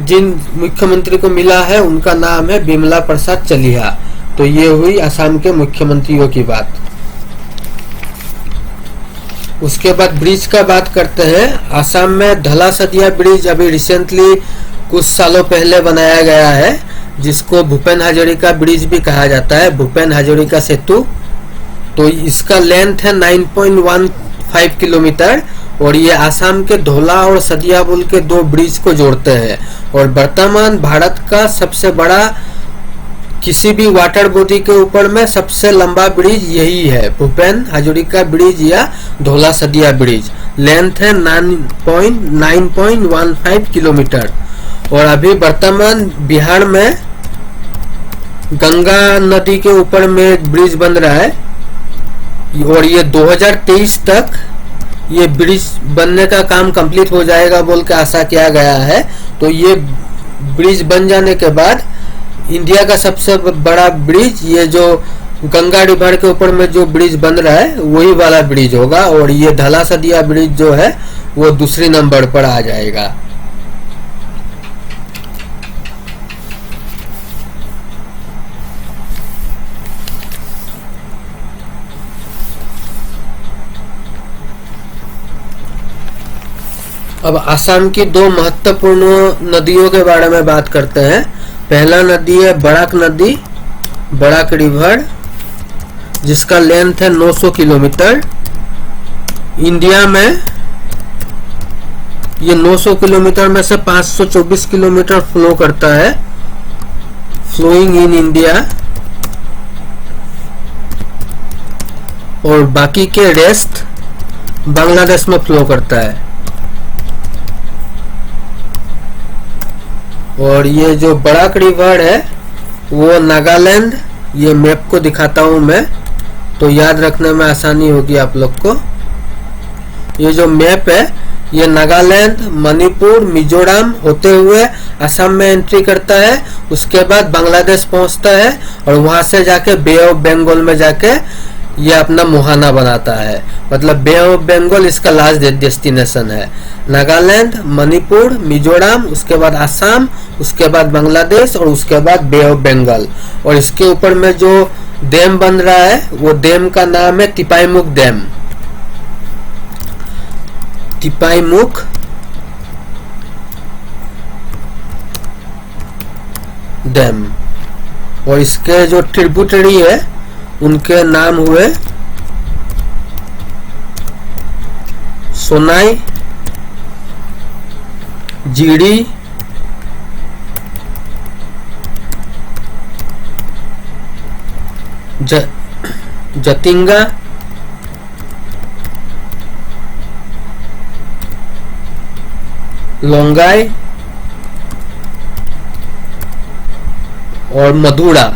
जिन मुख्यमंत्री को मिला है उनका नाम है बिमला प्रसाद चलिहा। तो ये हुई असम के मुख्यमंत्रियों की बात। उसके बाद ब्रिज का बात करते हैं। असम में ढला सदिया ब्रिज अभी रिसेंटली कुछ सालों पहले बनाया गया है, जिसको भूपेन हजारिका ब्रिज भी कहा जाता है, भूपेन हजारिका सेतु। तो इसका लेंथ है 9.15 किलोमीटर। और ये असम के ढोला और सदियाबुल के दो ब्रिज को जोड़ते हैं। और वर्तमान भारत का सबसे बड़ा किसी भी वाटर बॉडी के ऊपर में सबसे लंबा ब्रिज यही है, भूपेन हाजरिका ब्रिज या धौला सदिया ब्रिज। लेंथ है 9.15 किलोमीटर। और अभी वर्तमान बिहार में गंगा नदी के ऊपर में एक ब्रिज बन रहा है और ये 2023 तक ये ब्रिज बनने का काम कंप्लीट हो जाएगा बोल के आशा किया गया है। तो ये ब्रिज बन जाने के बाद इंडिया का सबसे बड़ा ब्रिज, ये जो गंगा रिवर के ऊपर में जो ब्रिज बन रहा है वही वाला ब्रिज होगा। और ये धौला सदिया ब्रिज जो है वो दूसरी नंबर पर आ जाएगा। अब असम की दो महत्वपूर्ण नदियों के बारे में बात करते हैं। पहला नदी है बराक नदी, बराक रिवर, जिसका लेंथ है 900 किलोमीटर। इंडिया में ये 900 किलोमीटर में से 524 किलोमीटर फ्लो करता है, फ्लोइंग इन इंडिया, और बाकी के रेस्ट बांग्लादेश में फ्लो करता है। और ये जो बराक रिवर है वो नागालैंड, ये मैप को दिखाता हूं मैं तो याद रखने में आसानी होगी आप लोग को। ये जो मैप है ये नागालैंड, मणिपुर, मिजोरम होते हुए असम में एंट्री करता है, उसके बाद बांग्लादेश पहुंचता है और वहां से जाके बे ऑफ बंगाल में जाके ये अपना मुहाना बनाता है। मतलब बे ऑफ बंगाल इसका लास्ट डेस्टिनेशन है। नागालैंड, मणिपुर, मिजोरम, उसके बाद असम, उसके बाद बांग्लादेश और उसके बाद बे ऑफ बंगाल। और इसके ऊपर में जो डैम बन रहा है वो डैम का नाम है तिपाईमुख डैम, तिपाईमुख डैम। और इसके जो ट्रिब्यूटरी है उनके नाम हुए सोनाई, जीडी, जतिंगा, लोंगाई और मधुरा।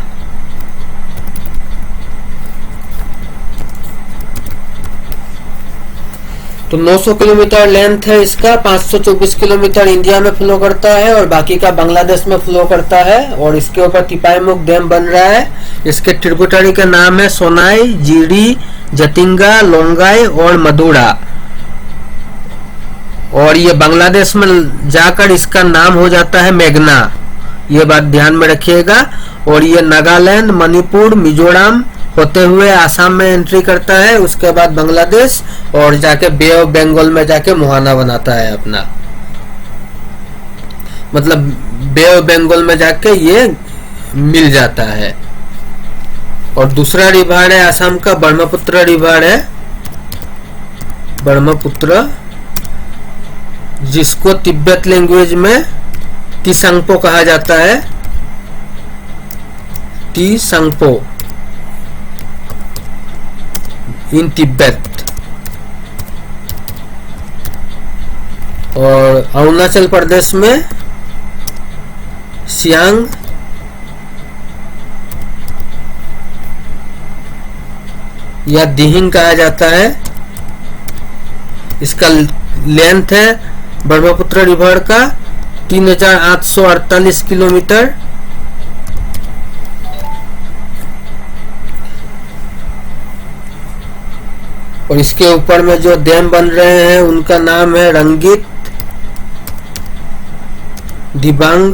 तो 900 किलोमीटर लेंथ है इसका, 524 किलोमीटर इंडिया में फ्लो करता है और बाकी का बांग्लादेश में फ्लो करता है। और इसके ऊपर तिपाईमुख डैम बन रहा है। इसके ट्रिब्यूटरी के नाम है सोनाई, जीडी, जतिंगा, लोंगाई और मधुरा। और ये बांग्लादेश में जाकर इसका नाम हो जाता है मेघना, ये बात ध्यान में रखिएगा। और ये नागालैंड, मणिपुर, मिजोरम होते हुए आसाम में एंट्री करता है, उसके बाद बांग्लादेश और जाके बे ऑफ बंगाल में जाके मुहाना बनाता है अपना। मतलब बे ऑफ बंगाल में जाके ये मिल जाता है। और दूसरा रिवर है असम का ब्रह्मपुत्र रिवर है, ब्रह्मपुत्र, जिसको तिब्बत लैंग्वेज में तिसंगपो कहा जाता है, तिसंगपो इन तिब्बत। और अरुणाचल प्रदेश में सियांग, या दिहिंग कहा जाता है। इसका लेंथ है ब्रह्मपुत्र रिवर का 3848 किलोमीटर। और इसके ऊपर में जो डैम बन रहे हैं उनका नाम है रंगीत, दिबांग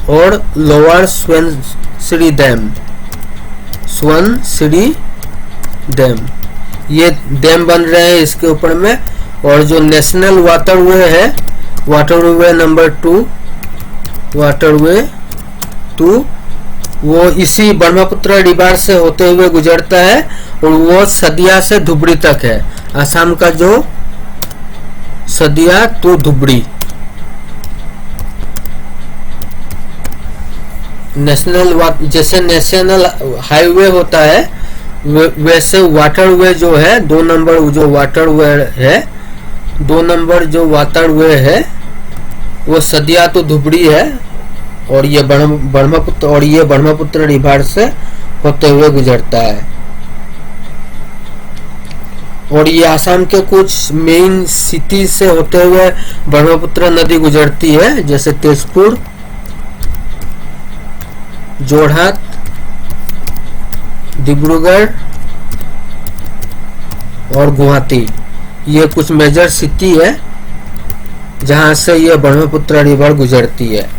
और लोअर स्वनश्री डैम, स्वनश्री डैम, ये डैम बन रहे हैं इसके ऊपर में। और जो नेशनल वाटरवे है, वाटरवे नंबर 2, वाटरवे 2, वो इसी ब्रह्मपुत्र रिवर से होते हुए गुजरता है और वो सदिया से धुबरी तक है। असम का जो सदिया टू धुबरी, जैसे नेशनल हाईवे होता है वैसे वाटरवे जो है 2 नंबर जो वाटरवे है 2 नंबर जो वाटरवे है वो सदिया तो धुबड़ी है और ये ब्रह्मपुत्र रिवर से होते हुए गुजरता है। और ये आसाम के कुछ मेन सिटी से होते हुए ब्रह्मपुत्र नदी गुजरती है, जैसे तेजपुर, जोरहाट, डिब्रूगढ़ और गुवाहाटी। ये कुछ मेजर सिटी है जहां से ये ब्रह्मपुत्र रिवर गुजरती है।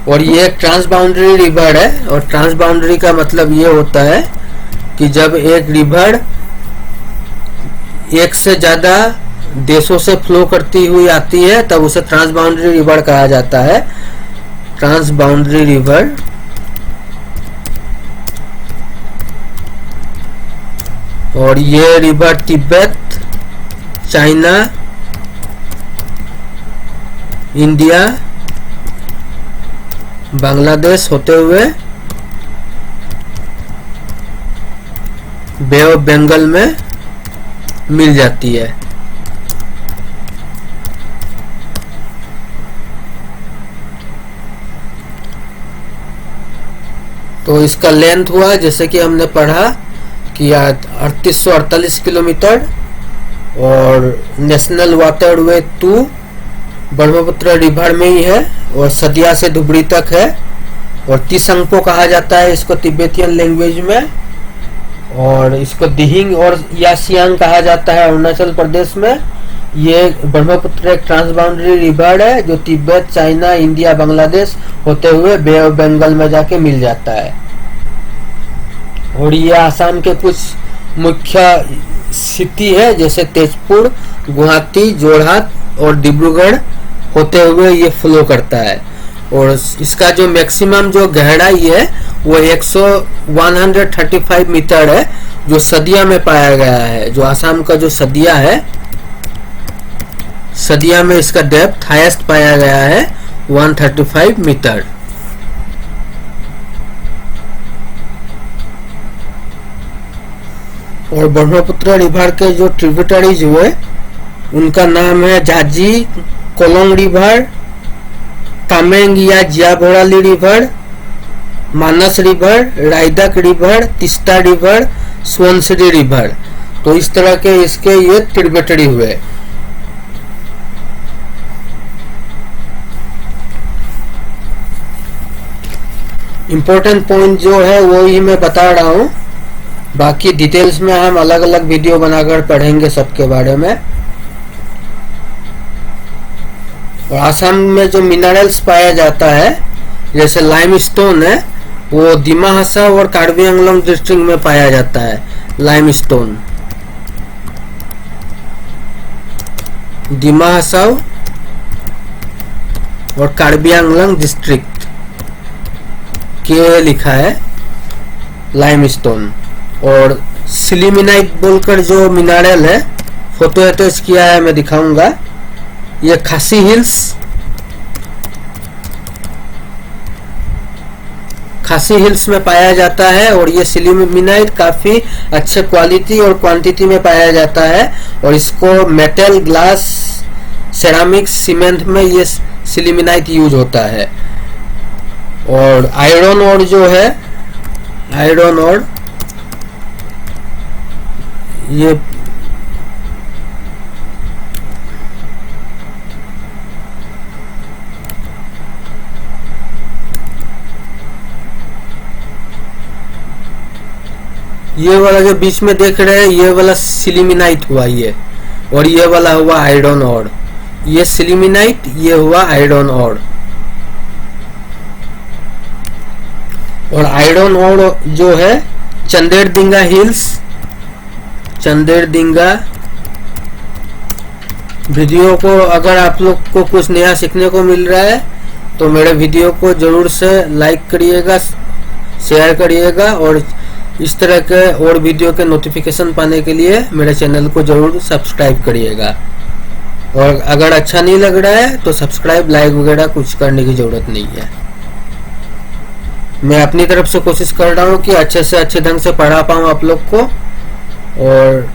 और ये ट्रांस बाउंड्री रिवर है, और ट्रांस बाउंड्री का मतलब ये होता है कि जब एक रिवर एक से ज्यादा देशों से फ्लो करती हुई आती है तब उसे ट्रांस बाउंड्री रिवर कहा जाता है। ट्रांस बाउंड्री रिवर और ये river Tibet, China, India, Bangladesh होते हुए बे ऑफ बंगाल में मिल जाती है। तो इसका लेंथ हुआ जैसे कि हमने पढ़ा कि 3848 किलोमीटर, और नेशनल वाटरवे 2 ब्रह्मपुत्र रिवर में ही है और सदिया से धुबड़ी तक है। और तिसंगपो कहा जाता है इसको तिब्बतियन लैंग्वेज में, और इसको दिहिंग और यासियांग कहा जाता है अरुणाचल प्रदेश में। ये ब्रह्मपुत्र एक ट्रांस बाउंड्री रिवर है जो तिब्बत, चाइना, इंडिया, बांग्लादेश होते हुए बे ऑफ बंगाल में जाके मिल जाता है। और ये आसाम के कुछ मुख्य सिटी है जैसे तेजपुर, गुवाहाटी, जोरहाट और डिब्रूगढ़ होते हुए ये फ्लो करता है। और इसका जो मैक्सिमम जो गहराई है वो 135 मीटर है जो सदिया में पाया गया है। जो आसाम का जो सदिया है, सदिया में इसका डेप्थ हाईएस्ट पाया गया है 135 मीटर। और ब्रह्मपुत्र रिवर के जो ट्रिब्यूटरीज हुए उनका नाम है झाजी कोलोंग रिवर, कामेंग या Jiabharali river, Manas river, Raidak river, Teesta river, Subansiri river. तो इस तरह के इसके ये ट्रिब्यूटरी हुए। इम्पोर्टेंट पॉइंट जो है वो ही मैं बता रहा हूँ, बाकी डिटेल्स में हम अलग अलग वीडियो बनाकर पढ़ेंगे सबके बारे में। और आसाम में जो मिनरल्स पाया जाता है जैसे लाइमस्टोन है वो दिमा हसाव और कार्बी आंगलोंग डिस्ट्रिक्ट में पाया जाता है। लाइमस्टोन दिमा हसाव और कार्बी आंगलोंग डिस्ट्रिक्ट के लिखा है लाइमस्टोन। और सिलिमिनाइट बोलकर जो मिनरल है फोटो अटैच किया है, मैं दिखाऊंगा। ये खासी हिल्स में पाया जाता है और ये सिलिमिनाइट काफी अच्छे क्वालिटी और क्वांटिटी में पाया जाता है। और इसको मेटल, ग्लास, सेरामिक्स, सीमेंट में ये सिलिमिनाइट यूज होता है। और आयरन ओर जो है, आयरन ओर ये वाला जो बीच में देख रहे हैं ये वाला सिलिमिनाइट हुआ ये, और ये वाला हुआ आयरन ओर। ये सिलिमिनाइट, ये हुआ आयरन ओर। और आयरन ओर जो है चंदेरदिंगा हिल्स, चंदेरदिंगा। वीडियो को अगर आप लोग को कुछ नया सीखने को मिल रहा है तो मेरे वीडियो को जरूर से लाइक करिएगा, शेयर करिएगा, और इस तरह के और वीडियो के नोटिफिकेशन पाने के लिए मेरे चैनल को जरूर सब्सक्राइब करिएगा। और अगर अच्छा नहीं लग रहा है तो सब्सक्राइब, लाइक वगैरह कुछ करने की जरूरत नहीं है। मैं अपनी तरफ से कोशिश कर रहा हूँ कि अच्छे से अच्छे ढंग से पढ़ा पाऊँ आप लोग को, और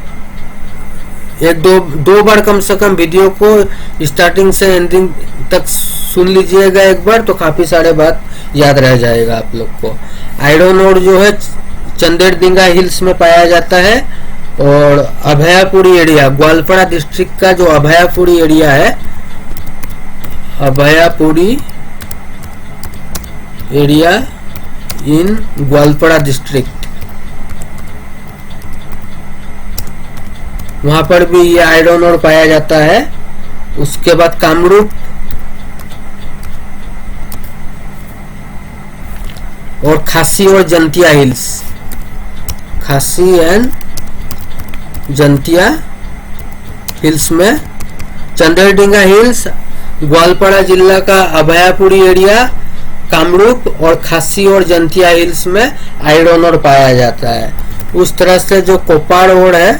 एक दो बार कम से कम वीडियो को स्टार्टिंग से एंडिंग तक सुन लीजिएगा एक बार, तो काफ़ी सारे बात याद रह जाएगा आप लोग को। आयरन ओर जो है चंदेरडींगा हिल्स में पाया जाता है, और अभयापुरी एरिया, ग्वालपाड़ा डिस्ट्रिक्ट का जो अभयापुरी एरिया है, अभयापुरी एरिया इन ग्वालपाड़ा डिस्ट्रिक्ट, वहां पर भी ये आयरन ओर पाया जाता है। उसके बाद कामरूप और खासी और जंतिया हिल्स, खासी एंड जंतिया हिल्स में, चंदेरडींगा हिल्स ग्वालपाड़ा जिला का अभयापुरी एरिया, कामरूप और खासी और जंतिया हिल्स में आयरन ओर पाया जाता है। उस तरह से जो कोपाड़ ओर है,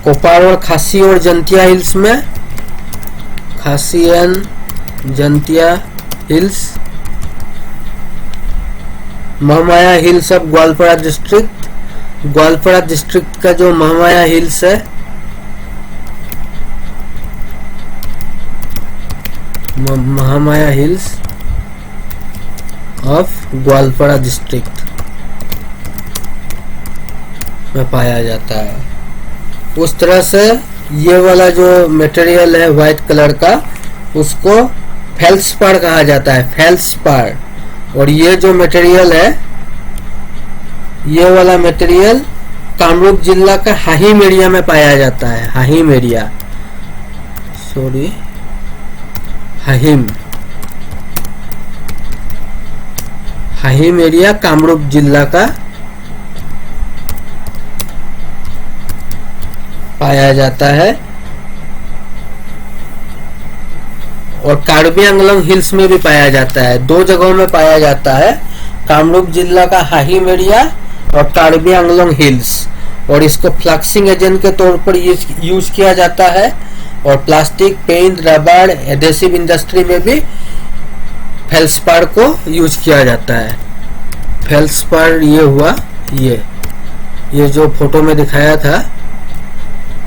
कोपाड़ और खासी और जंतिया हिल्स में, Khasi and Jaintia hills, Mahamaya hills of Goalpara district, Goalpara district का जो महामाया हिल्स है, Mahamaya hills of Goalpara district में पाया जाता है। उस तरह से ये वाला जो मटेरियल है व्हाइट कलर का, उसको फेल्सपार कहा जाता है, फेल्सपार। और ये जो मटेरियल है, ये वाला मटेरियल कामरूप जिला का हाहिम एरिया में पाया जाता है, हाहिम एरिया, सॉरी हाहिम, हाहिम एरिया कामरूप जिला का पाया जाता है। और कार्बी आंगलोंग हिल्स में भी पाया जाता है, दो जगहों में पाया जाता है, कामरूप जिला का हाहिम एरिया और कार्बी आंगलोंग हिल्स। और इसको फ्लक्सिंग एजेंट के तौर पर यूज किया जाता है, और प्लास्टिक, पेंट, रबड़, एडेसिव इंडस्ट्री में भी फेल्सपार को यूज किया जाता है। फेल्सपार ये हुआ, ये जो फोटो में दिखाया था,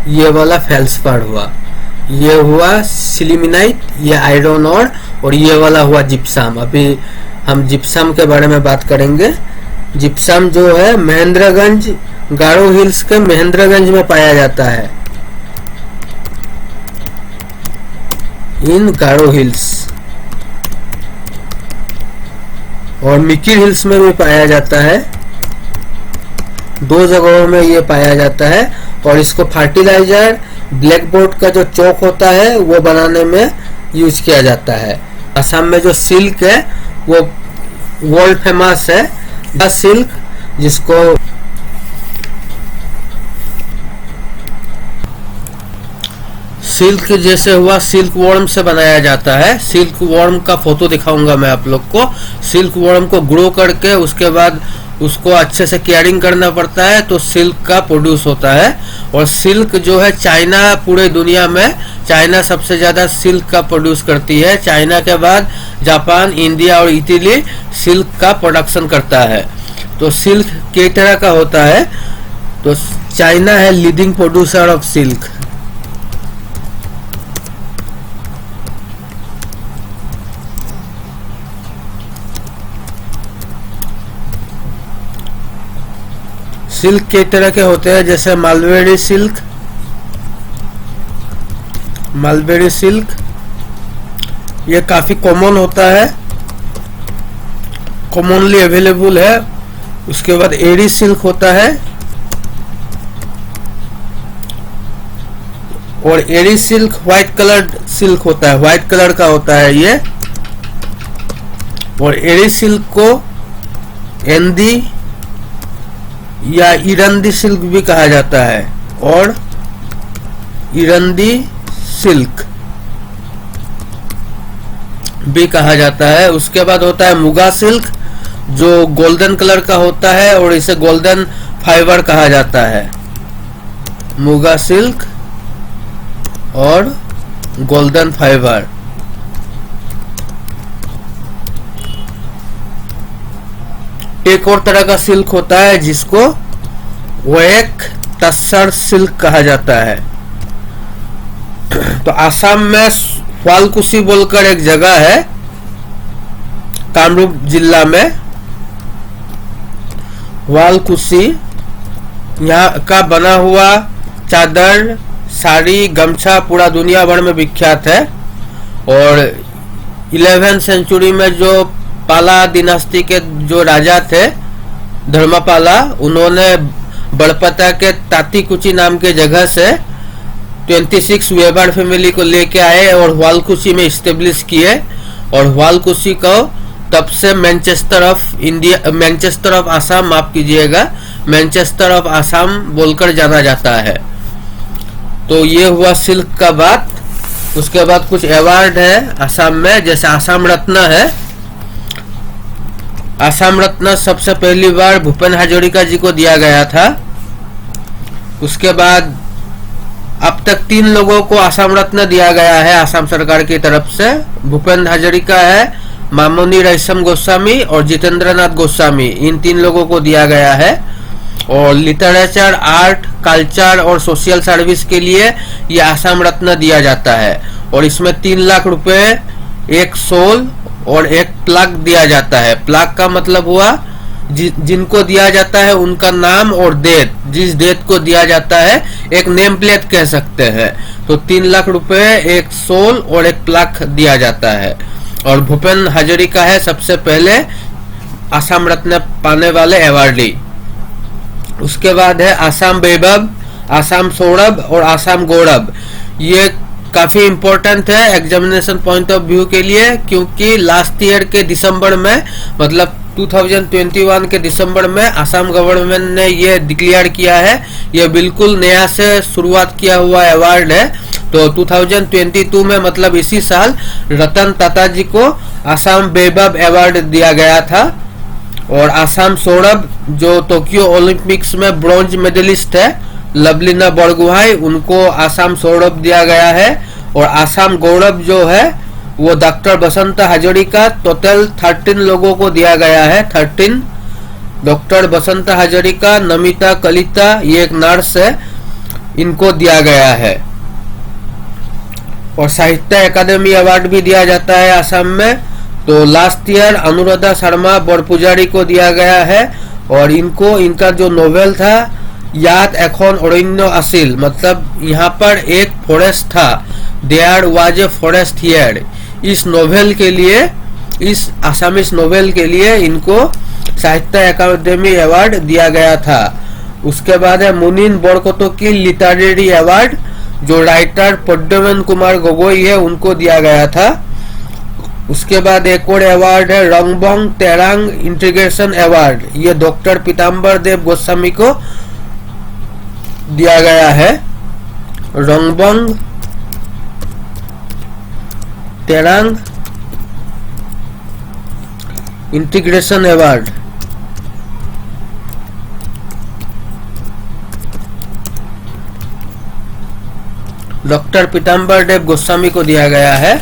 ये वाला फेल्सपार हुआ, ये हुआ सिलिमिनाइट, ये आयरन ओर, और ये वाला हुआ जिप्सम। अभी हम जिप्सम के बारे में बात करेंगे। जिप्सम जो है महेंद्रगंज, गारो हिल्स के महेंद्रगंज में पाया जाता है, इन गारो हिल्स। और मिकिर हिल्स में भी पाया जाता है, दो जगहों में ये पाया जाता है। और इसको फर्टिलाइजर, ब्लैक बोर्ड का जो चौक होता है वो बनाने में यूज किया जाता है। असम में जो सिल्क है वो वर्ल्ड फेमस है, द सिल्क, जिसको सिल्क जैसे हुआ सिल्क वर्म से बनाया जाता है। सिल्क वर्म का फोटो दिखाऊंगा मैं आप लोग को। सिल्क वर्म को ग्रो करके उसके बाद उसको अच्छे से केयरिंग करना पड़ता है, तो सिल्क का प्रोड्यूस होता है। और सिल्क जो है चाइना, पूरे दुनिया में चाइना सबसे ज्यादा सिल्क का प्रोड्यूस करती है। चाइना के बाद जापान, इंडिया और इटली सिल्क का प्रोडक्शन करता है। तो सिल्क कई तरह का होता है, तो चाइना है leading producer of silk. Silk कई तरह के होते हैं, जैसे मलबेरी सिल्क, मलबेरी सिल्क ये काफी कॉमन होता है, कॉमनली अवेलेबल है। उसके बाद एरी सिल्क होता है, और एरी सिल्क व्हाइट कलर सिल्क होता है, व्हाइट कलर का होता है ये। और एरी सिल्क को एंदी या इरंदी सिल्क भी कहा जाता है, और इरंदी सिल्क भी कहा जाता है। उसके बाद होता है मुगा सिल्क, जो गोल्डन कलर का होता है और इसे गोल्डन फाइबर कहा जाता है। मुगा सिल्क और गोल्डन फाइबर। एक और तरह का सिल्क होता है जिसको वो एक तस्सर सिल्क कहा जाता है। तो आसाम में वालकुसी बोलकर एक जगह है कामरूप जिला में, वालकुसी, यहाँ का बना हुआ चादर, साड़ी, गमछा पूरा दुनिया भर में विख्यात है। और 11वीं सेंचुरी में जो पाला डिनास्टी के जो राजा थे धर्मपाला, उन्होंने बड़पता के तातीकुची नाम के जगह से 26 वेबर फैमिली को लेके आए और वालकुसी में इस्टेब्लिश किए। और वालकुसी को तब से Manchester of India, Manchester of Assam, माफ कीजिएगा, मैनचेस्टर ऑफ आसाम बोलकर जाना जाता है। तो ये हुआ सिल्क का बात। उसके बाद कुछ अवार्ड है आसाम में, जैसे आसाम रत्न है। आसाम रत्न सबसे पहली बार भूपेन हजारिका जी को दिया गया था। उसके बाद अब तक 3 लोगों को आसाम रत्न दिया गया है आसाम सरकार की तरफ से। भूपेन हजारिका है, मामुनी रईसम गोस्वामी और जितेंद्र नाथ गोस्वामी, इन 3 लोगों को दिया गया है। और लिटरेचर, आर्ट, कल्चर और सोशल सर्विस के लिए ये आसाम रत्न दिया जाता है। और इसमें 3 लाख रुपए, एक सोल और एक प्लग दिया जाता है। प्लग का मतलब हुआ जिनको दिया जाता है उनका नाम और डेट, जिस डेट को दिया जाता है एक नेम प्लेट कह सकते हैं। तो 3 लाख रुपए, एक सोल और एक प्लग दिया जाता है। और भूपेन हजारिका है सबसे पहले आसाम रत्न पाने वाले अवार्डी। उसके बाद है आसाम वैभव, आसाम सौरभ और आसाम गौरव। ये काफी इम्पोर्टेंट है एग्जामिनेशन पॉइंट ऑफ व्यू के लिए, क्योंकि लास्ट ईयर के दिसंबर में, मतलब 2021 के दिसंबर में आसाम गवर्नमेंट ने ये डिक्लेयर किया है। ये बिल्कुल नया से शुरुआत किया हुआ अवार्ड है। तो 2022 में, मतलब इसी साल, रतन टाटा जी को आसाम वैभव अवार्ड दिया गया था। और आसाम सौरभ जो टोक्यो ओलंपिक्स में ब्रॉन्ज मेडलिस्ट है, लवलीना बरगोहाई, उनको आसाम सौरभ दिया गया है। और आसाम गौरव जो है वो डॉक्टर बसंत हजारिका, टोटल 13 लोगों को दिया गया है। 13 डॉक्टर बसंत हजारिका, नमिता कलिता, ये एक नर्स है, इनको दिया गया है। और साहित्य अकादमी अवार्ड भी दिया जाता है आसाम में। तो लास्ट ईयर अनुराधा शर्मा बरपुजारी को दिया गया है। और इनको, इनका जो नोवेल था याद एखन अरण्य आसिल, मतलब यहाँ पर एक फॉरेस्ट था, there was a forest here. इस नोवेल के लिए, इस आसामीज नोवेल के लिए इनको साहित्य अकादमी अवार्ड दिया गया था। उसके बाद है मुनिन बरकतकी लिटरेरी अवार्ड, जो राइटर पद्मन कुमार गोगोई है, उनको दिया गया था। उसके बाद एक और अवार्ड है रंगबंग तेरांग इंटीग्रेशन अवार्ड, ये डॉक्टर पीताम्बर देव गोस्वामी को दिया गया है। रंगबंग तेरांग इंटीग्रेशन अवार्ड। डॉक्टर पीताम्बर देव गोस्वामी को दिया गया है।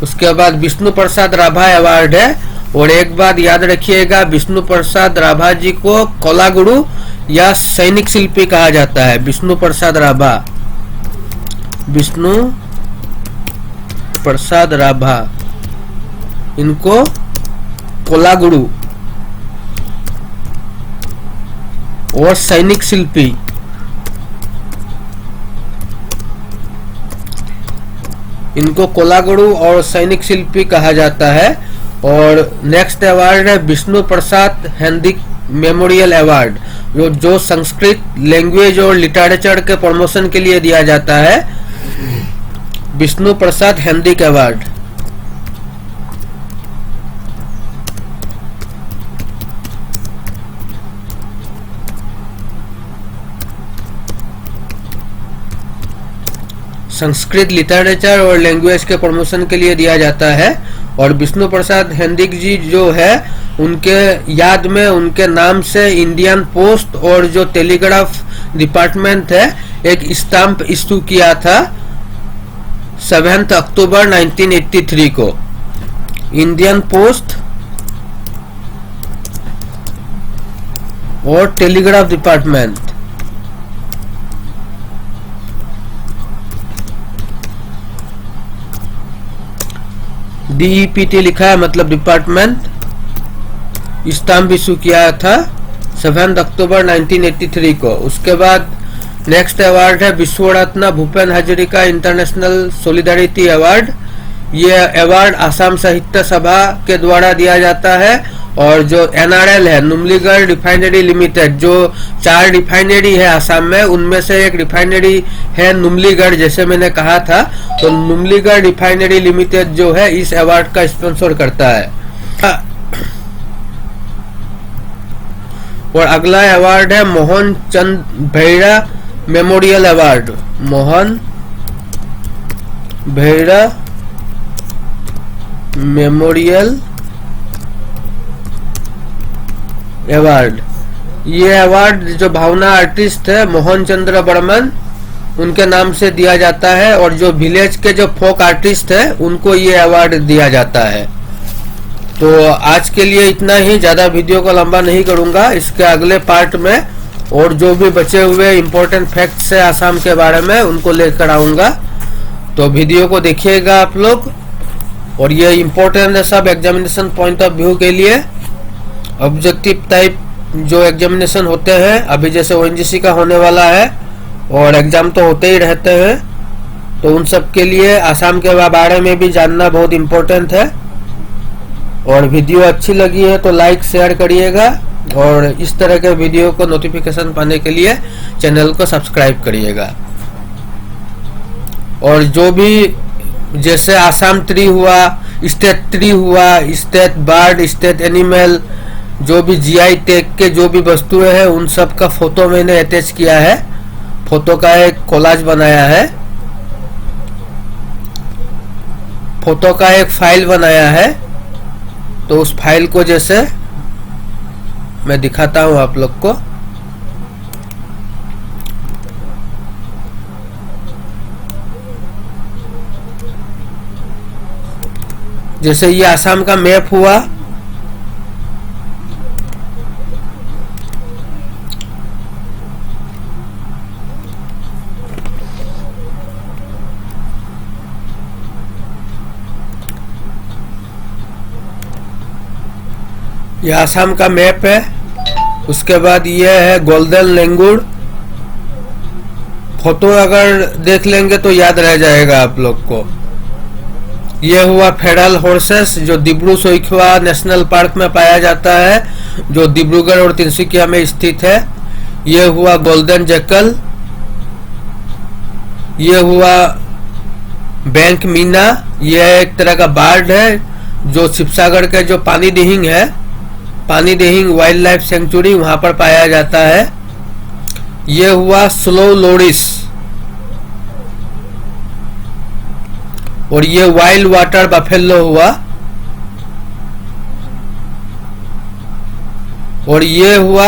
उसके बाद विष्णु प्रसाद राभा अवार्ड है। और एक बात याद रखिएगा, विष्णु प्रसाद राभा जी को कला गुरु या सैनिक शिल्पी कहा जाता है। विष्णु प्रसाद राभा, विष्णु प्रसाद राभा, इनको कला गुरु और सैनिक शिल्पी, इनको कला गुरु और सैनिक शिल्पी कहा जाता है। और नेक्स्ट अवार्ड है विष्णु प्रसाद हेंडिक मेमोरियल अवार्ड, जो संस्कृत लैंग्वेज और लिटरेचर के प्रमोशन के लिए दिया जाता है। विष्णु प्रसाद हेंडिक अवार्ड। संस्कृत लिटरेचर और लैंग्वेज के प्रमोशन के लिए दिया जाता है। और विष्णु प्रसाद हेंडिक जी जो है, उनके याद में, उनके नाम से इंडियन पोस्ट और जो टेलीग्राफ डिपार्टमेंट है एक स्टैम्प इशू किया था 7 अक्टूबर 1983 को। इंडियन पोस्ट और टेलीग्राफ डिपार्टमेंट। DEPT लिखा है मतलब डिपार्टमेंट। स्टाम्प इशू किया था 7 अक्टूबर 1983 को। उसके बाद नेक्स्ट अवार्ड है Vishwa Ratna Bhupen Hazarika international solidarity award. ये अवार्ड आसाम साहित्य सभा के द्वारा दिया जाता है। और जो NRL है, नुमलीगढ़ रिफाइनरी लिमिटेड, जो 4 रिफाइनरी है आसाम में, उनमें से एक रिफाइनरी है नुमलीगढ़, जैसे मैंने कहा था। तो नुमलीगढ़ रिफाइनरी लिमिटेड जो है इस अवार्ड का स्पॉन्सर करता है। और अगला अवार्ड है मोहन चंद भैरा मेमोरियल अवार्ड। मोहन भैरा मेमोरियल अवार्ड। ये अवार्ड जो भावना आर्टिस्ट है मोहन चंद्र बर्मन, उनके नाम से दिया जाता है। और जो विलेज के जो फोक आर्टिस्ट है उनको ये अवार्ड दिया जाता है। तो आज के लिए इतना ही, ज्यादा वीडियो को लंबा नहीं करूंगा। इसके अगले पार्ट में और जो भी बचे हुए इम्पोर्टेंट फैक्ट्स है आसाम के बारे में उनको लेकर आऊंगा। तो वीडियो को देखिएगा आप लोग। और ये इम्पोर्टेंट है सब एग्जामिनेशन पॉइंट ऑफ व्यू के लिए। ऑब्जेक्टिव टाइप जो एग्जामिनेशन होते हैं, अभी जैसे ONGC का होने वाला है और एग्जाम तो होते ही रहते हैं, तो उन सब के लिए आसाम के बारे में भी जानना बहुत इम्पोर्टेंट है। और वीडियो अच्छी लगी है तो लाइक शेयर करिएगा। और इस तरह के वीडियो को नोटिफिकेशन पाने के लिए चैनल को सब्सक्राइब करिएगा। और जो भी जैसे आसाम ट्री हुआ, स्टेट ट्री हुआ, स्टेट बर्ड, स्टेट एनिमल, जो भी GI टैग के जो भी वस्तुएं हैं उन सब का फोटो मैंने अटैच किया है। फोटो का एक कोलाज बनाया है, फोटो का एक फाइल बनाया है। तो उस फाइल को जैसे मैं दिखाता हूं आप लोग को। जैसे ये आसाम का मैप हुआ, ये आसाम का मैप है। उसके बाद ये है गोल्डन लैंगूर। फोटो अगर देख लेंगे तो याद रह जाएगा आप लोग को। ये हुआ फेडरल हॉर्सेस जो दिब्रू सोइखवा नेशनल पार्क में पाया जाता है, जो डिब्रूगढ़ और तिनसुकिया में स्थित है। ये हुआ गोल्डन जैकल। ये हुआ बैंक मीना। यह एक तरह का बर्ड है जो शिवसागर के जो पानी दिहिंग है, पानी दिहिंग वाइल्ड लाइफ सेंचुरी, वहां पर पाया जाता है। यह हुआ स्लो लोरिस। और ये वाइल्ड वाटर बफेलो हुआ। और ये हुआ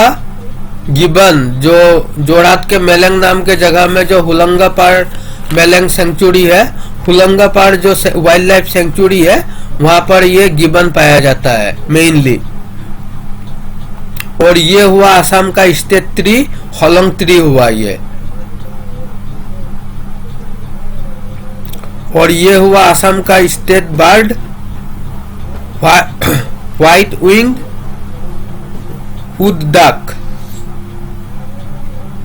गिबन, जो जोरहाट के मेलंग नाम के जगह में जो हुलंगापार मेलंग सेंचुरी है, हुलंगापार जो वाइल्ड लाइफ सेंचुरी है, वहां पर ये गिबन पाया जाता है मेनली। और ये हुआ आसाम का स्टेट ट्री होलोंग ट्री हुआ ये। और ये हुआ आसाम का state bird white wing wood duck.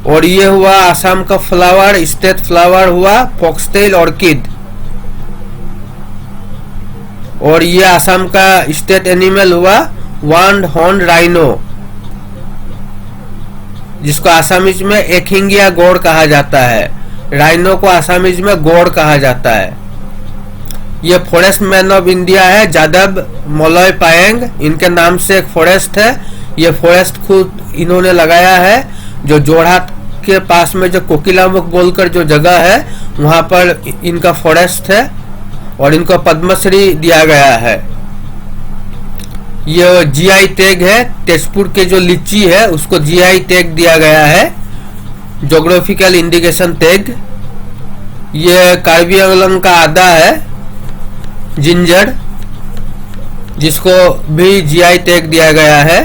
और ये हुआ आसाम का फ्लावर, स्टेट फ्लावर हुआ फॉक्सटेल ऑर्किड। और ये आसाम का स्टेट एनिमल हुआ वन हॉर्न राइनो, जिसको आसामीज में एकहिंगिया गौड़ कहा जाता है। राइनो को आसामीज में गौड़ कहा जाता है। ये फॉरेस्ट मैन ऑफ इंडिया है जादव मोलोय पायेंग, इनके नाम से एक फॉरेस्ट है। ये फॉरेस्ट खुद इन्होंने लगाया है, जो जोरहाट के पास में जो कोकिलामुख बोलकर जो जगह है वहां पर इनका फॉरेस्ट है। और इनको पद्मश्री दिया गया है। ये GI टैग है, तेजपुर के जो लीची है उसको GI टैग दिया गया है, ज्योग्राफिकल इंडिकेशन टैग। ये कार्बी आंगलोंग का आदा है जिंजर, जिसको भी GI टैग दिया गया है।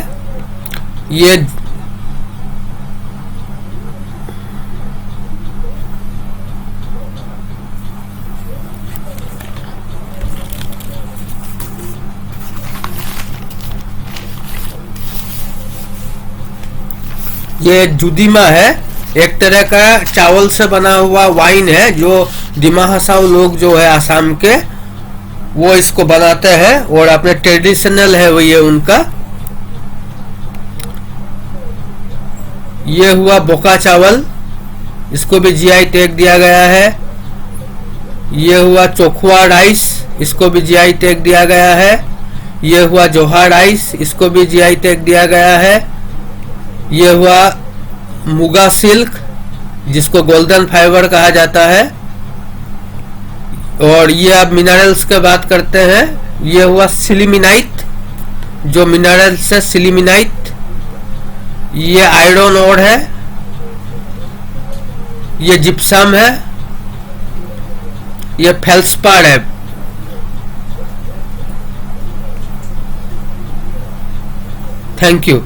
ये जुदीमा है, एक तरह का चावल से बना हुआ वाइन है जो दिमा हसाओ लोग जो है आसाम के वो इसको बनाते हैं और अपने ट्रेडिशनल है वो ये उनका। ये हुआ बोका चावल, इसको भी जीआई टैग दिया गया है। ये हुआ चोखुआ राइस, इसको भी जीआई टैग दिया गया है। ये हुआ जोहा राइस, इसको भी जीआई टैग दिया गया है। ये हुआ मुगा सिल्क जिसको गोल्डन फाइबर कहा जाता है। और ये अब मिनरल्स के बात करते हैं। ये हुआ सिलिमिनाइट, जो मिनरल्स है सिलिमिनाइट। ये आयरन ओर है। ये जिप्सम है। ये फेल्सपार है। Thank you.